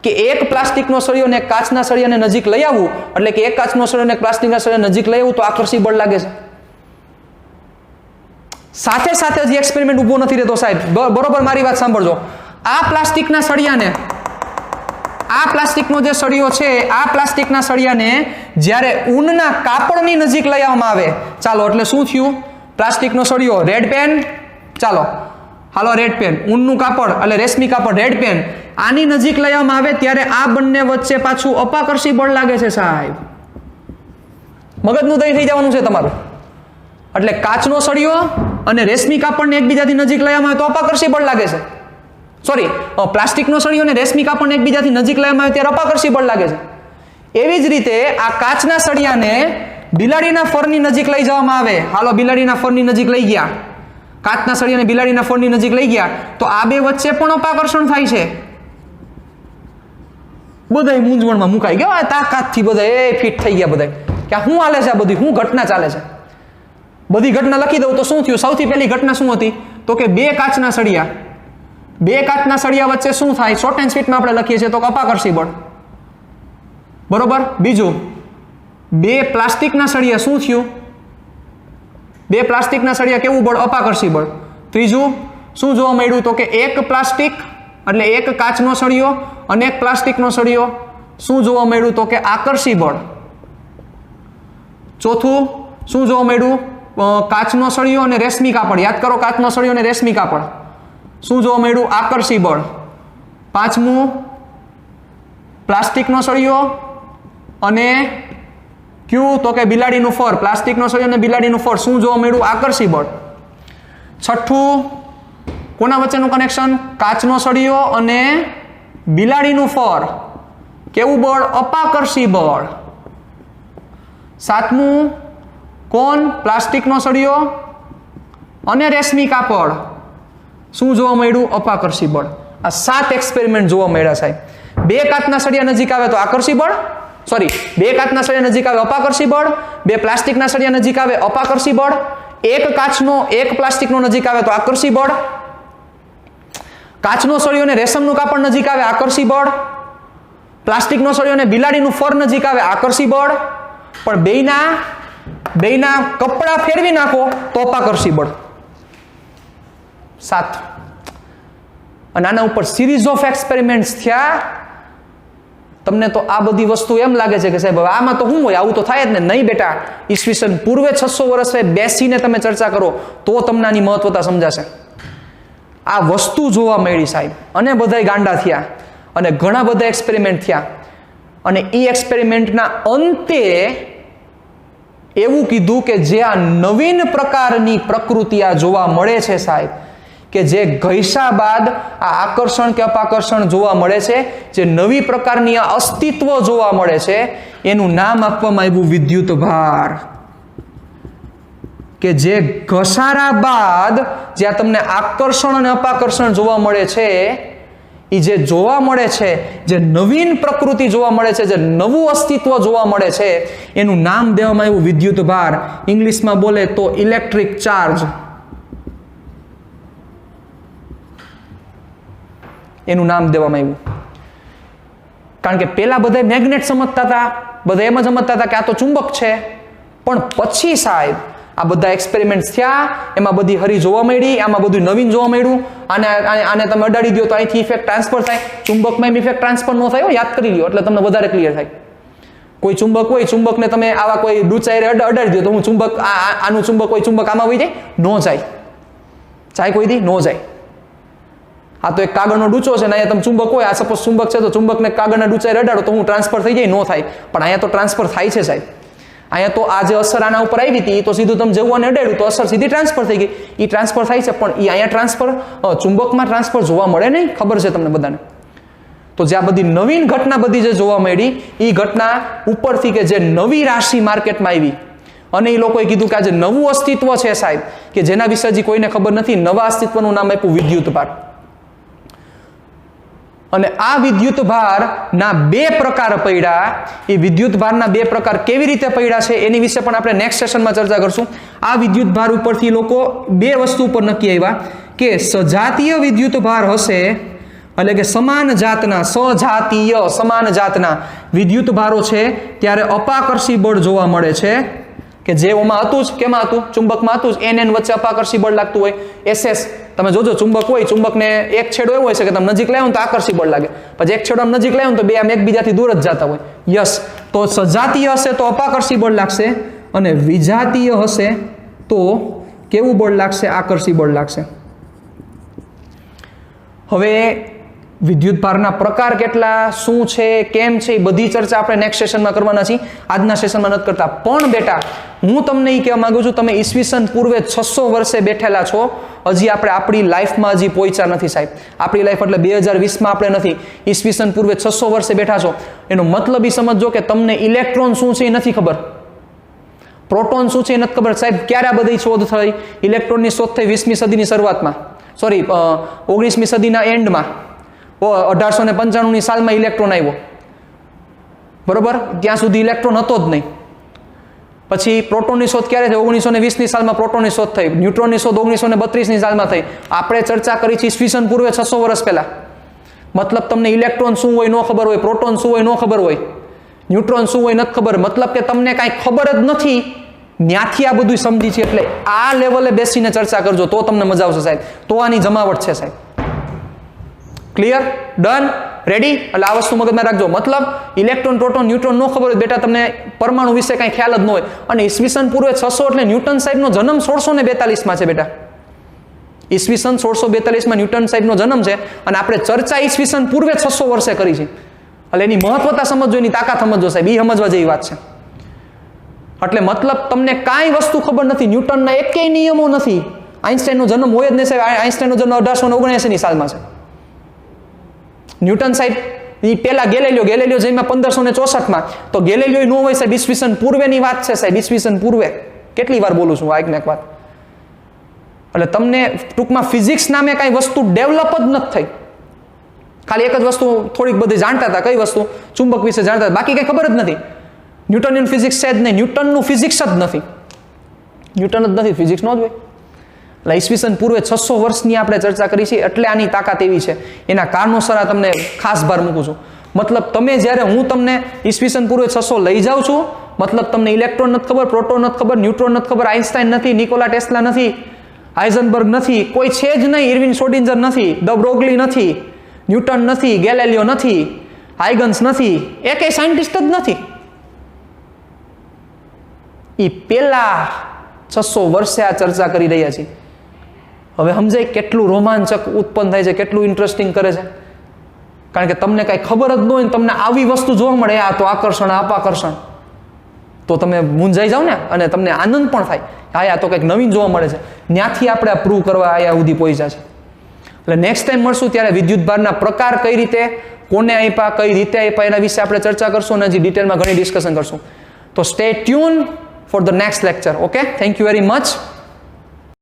કે એક પ્લાસ્ટિકનો સળિયો ને એક કાચના સળિયાને નજીક લઈ આવવું, એટલે કે એક કાચનો સળિયો ને એક પ્લાસ્ટિકના સળિયાને નજીક લઈ આવવું તો આકર્ષી બળ લાગે છે. સાથે સાથે જ એક્સપેરિમેન્ટ ઊભો નથી રહેતો સાહેબ. બરોબર મારી વાત સાંભળજો. આ પ્લાસ્ટિકના સળિયાને, આ પ્લાસ્ટિકનો જે સળિયો છે, આ પ્લાસ્ટિકના સળિયાને જ્યારે ઊનના કાપડની નજીક લઈ આવવામાં આવે, ચાલો એટલે શું થયું? પ્લાસ્ટિકનો સળિયો રેડ પેન, ચાલો હાલો રેડ પેન, ઊનનું કાપડ એટલે રેશમી કાપડ રેડ પેન, આની નજીક લઈ આવવામાં આવે ત્યારે આ બંને વચ્ચે પાછું અપાકર્ષી બળ લાગે છે સાહેબ. મગજનું દહીં થઈ જવાનું છે તમારું. એટલે કાચનો સળિયો અને રેશમી કાપડને એકબીજાથી નજીક લઈ આવવામાં આવે તો અપાકર્ષી બળ લાગે છે. સોરી, પ્લાસ્ટિકનો સળિયો અને રેશમી કાપડને એકબીજાથી નજીક લેવામાં આવે ત્યારે અપાકર્ષી બળ લાગે છે. એવી જ રીતે આ કાચના સળિયાને બિલાડીના ફરની નજીક લઈ જવામાં આવે. હાલો બિલાડીના ફરની નજીક લઈ ગયા, કાચના સળિયાને બિલાડીના ફરની નજીક લઈ ગયા તો આ બે વચ્ચે પણ અપાકર્ષણ થાય છે. બધાય મૂંઝવણમાં મુકાઈ ગયા, તાકાતથી બધા ફિટ થઈ ગયા બધા કે શું હાલે છે, આ બધી શું ઘટના ચાલે છે. બધી ઘટના લખી દઉં તો શું થયું? સૌથી પહેલી ઘટના શું હતી તો કે બે કાચના સળિયા વચ્ચે શું થાય? શોર્ટ એન્ડ સ્વીટમાં આપણે લખીએ છીએ તો અપાકર્ષી બળ. બરોબર. બીજું, બે પ્લાસ્ટિકના સળિયા શું થયું? બે પ્લાસ્ટિકના સળિયા કેવું બળ? અપાકર્ષી બળ. ત્રીજું શું જોવા મળ્યું તો કે એક પ્લાસ્ટિક એટલે એક કાચનો સળિયો અને એક પ્લાસ્ટિકનો સળિયો શું જોવા મળ્યું તો કે આકર્ષી બળ. ચોથું શું જોવા મળ્યું? કાચનો સળિયો અને રેશમી કાપડ. યાદ કરો, કાચનો સળિયો અને રેશમી કાપડ શું જોવા મળ્યું? આકર્ષી બળ. પાંચમું પ્લાસ્ટિકનો સળિયો અને ક્યુ તો કે બિલાડીનું ફર. પ્લાસ્ટિકનો સળિયો અને બિલાડીનું ફર શું જોવા મળ્યું? આકર્ષી બળ. છઠ્ઠું કોના વચ્ચેનું કનેક્શન? કાચનો સળિયો અને બિલાડીનું ફર. કેવું બળ? અપાકર્ષી બળ. સાતમું કોણ? પ્લાસ્ટિકનો સળિયો અને રેશમી કાપડ શું જોવા મળ્યું? અપાકર્ષી બળ. આ 7 એક્સપેરિમેન્ટ જોવા મળ્યા સાહેબ. બે કાચના સળિયા નજીક આવે તો આકર્ષી બળ, સોરી, બે કાચના સળિયા નજીક આવે અપાકર્ષી બળ, બે પ્લાસ્ટિકના સળિયા નજીક આવે અપાકર્ષી બળ, એક કાચનો એક પ્લાસ્ટિકનો નજીક આવે તો આકર્ષી બળ, કાચનો સળિયો અને રેશમનું કાપડ નજીક આવે આકર્ષી બળ, પ્લાસ્ટિકનો સળિયો ને બિલાડીનું ફર નજીક આવે, આકર્ષી બળ. પણ બેયના કપડા ફેરવી નાખો તો અપાકર્ષી બળ. 7. અને આના ઉપર સિરીઝ ઓફ એક્સપેરિમેન્ટ્સ થયા. તમને તો આ બધી વસ્તુ એમ લાગે છે કે સાહેબ હવે આમાં તો શું હોય, આવું તો થાય જ ને. નહીં બેટા, ઈસવીસન પૂર્વે 600 વર્ષ બેસીને તમે ચર્ચા કરો તો તમને આની મહત્વતા સમજાશે. આ વસ્તુ જોવા મળી સાહેબ, અને બધાય ગાંડા થયા, અને ઘણા બધા એક્સપેરિમેન્ટ થયા, અને એ એક્સપેરિમેન્ટના અંતે એવું કીધું કે જે આ નવીન પ્રકારની પ્રકૃતિ આ જોવા મળે છે સાહેબ, કે જે ઘસ્યા બાદ આ આકર્ષણ કે અપાકર્ષણ જોવા મળે છે, જે નવી પ્રકારની આ અસ્તિત્વ જોવા મળે છે, એનું નામ આપવામાં આવ્યું વિદ્યુત ભાર. કે જે ઘસારા બાદ જ્યાં તમને આકર્ષણ અને અપાકર્ષણ જોવા મળે છે, એ જે જોવા મળે છે, જે નવીન પ્રકૃતિ જોવા મળે છે, જે નવું અસ્તિત્વ જોવા મળે છે, એનું નામ દેવામાં આવ્યું વિદ્યુત ભાર. ઇંગ્લિશમાં બોલે તો ઇલેક્ટ્રિક ચાર્જ. એનું નામ દેવામાં આવ્યું. કારણ કે પેલા બધા મેગ્નેટ સમજતા હતા, બધા એમ જ સમજતા હતા કે આ તો ચુંબક છે. પણ પછી સાહેબ આ બધા એક્સપેરિમેન્ટ્સ થયા, એમાં બધી હરી જોવા મળી, આમાં બધું નવીન જોવા મળ્યું. આને તમે અડાડી દો તો અહીંથી ઇફેક્ટ ટ્રાન્સફર થાય. ચુંબકમાં એમ ઇફેક્ટ ટ્રાન્સફર ન થાય, યાદ કરી લ્યો એટલે તમને વધારે ક્લિયર થાય. કોઈ ચુંબક હોય, ચુંબકને તમે આવા કોઈ ડૂચાઈ અડાડી દો તો હું ચુંબક આનું ચુંબક હોય, ચુંબક આમાં વહી જાય? ન જાય. જાય કોઈ દી? ન જાય. આ તો એક કાગળનો ડૂચો છે ને, અહીંયા તમે ચુંબક હોય, આ સપોઝ ચુંબક છે તો ચુંબકને કાગળના ડૂચાઈ અડાડો તો હું ટ્રાન્સફર થઈ જાય? ન થાય. પણ અહીંયા તો ટ્રાન્સફર થાય છે સાહેબ. અહીંયા તો આ જે અસર આના ઉપર આવી હતી તો સીધું તમે જવું અને અડાડ્યું તો અસર સીધી ટ્રાન્સફર થઈ ગઈ. એ ટ્રાન્સફર થાય છે, પણ એ અહીંયા ટ્રાન્સફર ચુંબકમાં ટ્રાન્સફર જોવા મળે નહીં. ખબર છે તમને બધાને? તો જે આ બધી નવીન ઘટના બધી જે જોવા મળી, એ ઘટના ઉપરથી કે જે નવી રાશિ માર્કેટમાં આવી, અને એ લોકોએ કીધું કે આ જે નવું અસ્તિત્વ છે સાહેબ, કે જેના વિશે હજી કોઈને ખબર નથી, નવા અસ્તિત્વનું નામ આપ્યું વિદ્યુત ભાર. અને આ વિદ્યુત ભારના 2 પ્રકાર પડ્યા. એ વિદ્યુત ભારના 2 પ્રકાર કેવી રીતે પડ્યા છે એની વિશે પણ આપણે નેક્સ્ટ સેશનમાં ચર્ચા કરશું. આ વિદ્યુત ભાર ઉપરથી લોકો 2 વસ્તુ ઉપર નક્કી આવ્યા કે સજાતીય વિદ્યુત ભાર હશે, એટલે કે સમાન જાતના વિદ્યુત ભારો છે ત્યારે અપાકર્ષી બળ જોવા મળે છે. કે જે ઓમાં હતું જ, કેમાં હતું? ચુંબકમાં હતું જ. NN વચ્ચે અપાકર્ષી બળ લાગતું હોય. SS તમે જોજો, ચુંબક હોય, ચુંબકને એક છેડો એવો હોય છે કે તમે નજીક લાવો તો આકર્ષી બળ લાગે, પછી એક છેડો નજીક લાવો તો બે આમ એકબીજાથી દૂર જ જતા હોય. યસ, તો સજાતીય હશે તો અપાકર્ષી બળ લાગશે, અને વિજાતીય હશે તો કેવું બળ લાગશે? આકર્ષી બળ લાગશે. હવે વિદ્યુત ભારના પ્રકાર કેટલા, શું છે, કેમ છે, એ બધી ચર્ચા આપણે નેક્સ્ટ સેશનમાં કરવાના છીએ. આજના સેશનમાં નથી કરતા. પણ બેટા હું તમને એ કહેવા માંગુ છું, તમે ઈસવીસન પૂર્વે 600 વર્ષે બેઠેલા છો, હજી આપણે આપણી લાઈફમાં હજી પહોંચ્યા નથી સાહેબ. આપણી લાઈફ એટલે 2020માં આપણે નથી, ઈસવીસન પૂર્વે 600 વર્ષે બેઠા છો. એનો મતલબ એ સમજો કે તમને ઇલેક્ટ્રોન શું છે એ નથી ખબર, પ્રોટોન શું છે એ નથી ખબર. સાહેબ ક્યારે આ બધી શોધ થઈ? ઇલેક્ટ્રોનની શોધ થઈ 20મી સદીની શરૂઆતમાં, 19મી સદીના એન્ડમાં. 1895ની સાલમાં ઇલેક્ટ્રોન આવ્યો, બરોબર? ત્યાં સુધી ઇલેક્ટ્રોન હતો જ નહીં. પછી પ્રોટોનની શોધ ક્યારે થઈ? 1920ની સાલમાં પ્રોટોનની શોધ થઈ. ન્યુટ્રોનની શોધ 1932ની સાલમાં થઈ. આપણે ચર્ચા કરી છે ઈસવીસન પૂર્વે 600 વર્ષ પહેલા. મતલબ તમને ઇલેક્ટ્રોન શું હોય ન ખબર હોય, પ્રોટોન શું હોય ન ખબર હોય, ન્યુટ્રોન શું હોય નથી ખબર, મતલબ કે તમને કાંઈ ખબર જ નથી. ત્યાંથી આ બધું સમજી છે. એટલે આ લેવલે બેસીને ચર્ચા કરજો તો તમને મજા આવશે સાહેબ. તો આની જમાવટ છે સાહેબ. ક્લિયર? ડન? રેડી? એટલે આ વસ્તુ મગજમાં રાખજો. મતલબ ઇલેક્ટ્રોન, પ્રોટોન, ન્યુટ્રોન ન ખબર હોય બેટા, તમને પરમાણુ વિશે કાંઈ ખ્યાલ જ ન હોય. અને ઈસવીસન પૂર્વે 600 એટલે ન્યૂટન સાહેબનો જન્મ 1642માં છે બેટા. ઈસવીસન 1642માં ન્યૂટન સાહેબનો જન્મ છે, અને આપણે ચર્ચા ઈસવીસન પૂર્વે 600 વર્ષે કરી છે. એટલે એની મહત્વતા સમજો, એની તાકાત સમજો સાહેબ, એ સમજવા જેવી વાત છે. એટલે મતલબ તમને કાંઈ વસ્તુ ખબર નથી, ન્યૂટનના એકેય નિયમો નથી. આઇન્સ્ટાઈનનો જન્મ હોય જ નહીં સાહેબ. આઇન્સ્ટાઈનનો જન્મ 1879ની સાલમાં છે. ન્યૂટન સાહેબ એ પહેલા ગેલેલિયો જન્મ્યા 1564માં, તો ગેલેલિયો ન હોય સાહેબ, ઈસવીસન પૂર્વેની વાત છે સાહેબ. ઈસવીસન પૂર્વે કેટલી વાર બોલું છું, એક ને એક વાત. એટલે તમને ટૂંકમાં ફિઝિક્સ નામે કાંઈ વસ્તુ ડેવલપ જ નથી થઈ. ખાલી એક જ વસ્તુ થોડીક બધી જાણતા હતા. કઈ વસ્તુ? ચુંબક વિશે જાણતા હતા, બાકી કંઈ ખબર જ નથી. ન્યૂટનિયન ફિઝિક્સ છે જ નહીં, ન્યૂટનનું ફિઝિક્સ જ નથી. ન્યૂટન જ નથી, ફિઝિક્સ નો જ હોય. એટલે ઈસવીસન પૂર્વે 600 વર્ષની આપણે ચર્ચા કરી છે, એટલે આની તાકાત એવી છે. એના કારણોસર આ તમને ખાસ ભાર મૂકું છું. મતલબ તમે જ્યારે હું તમને ઈસવીસન પૂર્વે 600 લઈ જાઉં છું, મતલબ તમને ઇલેક્ટ્રોન નથી ખબર, પ્રોટોન નથી ખબર, ન્યુટ્રોન નથી ખબર, આઇન્સ્ટાઈન નથી, નિકોલા ટેસ્લા નથી, હાઇઝનબર્ગ નથી, કોઈ છે જ નહીં, ઇર્વિન શોડિન્જર નથી, ડ બ્રોગલી નથી, ન્યૂટન નથી, ગેલેલિયો નથી, હાઇગન્સ નથી, એકેય સાયન્ટિસ્ટ જ નથી. એ પેલા 600 વર્ષે આ ચર્ચા કરી રહ્યા છીએ. હવે સમજાય કેટલું રોમાંચક ઉત્પન્ન થાય છે, કેટલું ઇન્ટરેસ્ટિંગ કરે છે. કારણ કે તમને કાંઈ ખબર જ ન હોય ને તમને આવી વસ્તુ જોવા મળે, આ તો આકર્ષણ, અપાકર્ષણ, તો તમે મૂંઝાઈ જાઓ ને, અને તમને આનંદ પણ થાય, હા આ તો કંઈક નવીન જોવા મળે છે. ત્યાંથી આપણે આ પ્રૂવ કરવા અહીંયા સુધી પહોંચ્યા છે. એટલે નેક્સ્ટ ટાઈમ મળશું ત્યારે વિદ્યુત ભારના પ્રકાર કઈ રીતે, કોને આપ્યા, કઈ રીતે આપ્યા, એના વિશે આપણે ચર્ચા કરશું અને હજી ડિટેલમાં ઘણી ડિસ્કશન કરશું. તો stay tune for the next lecture. Okay, thank you very much.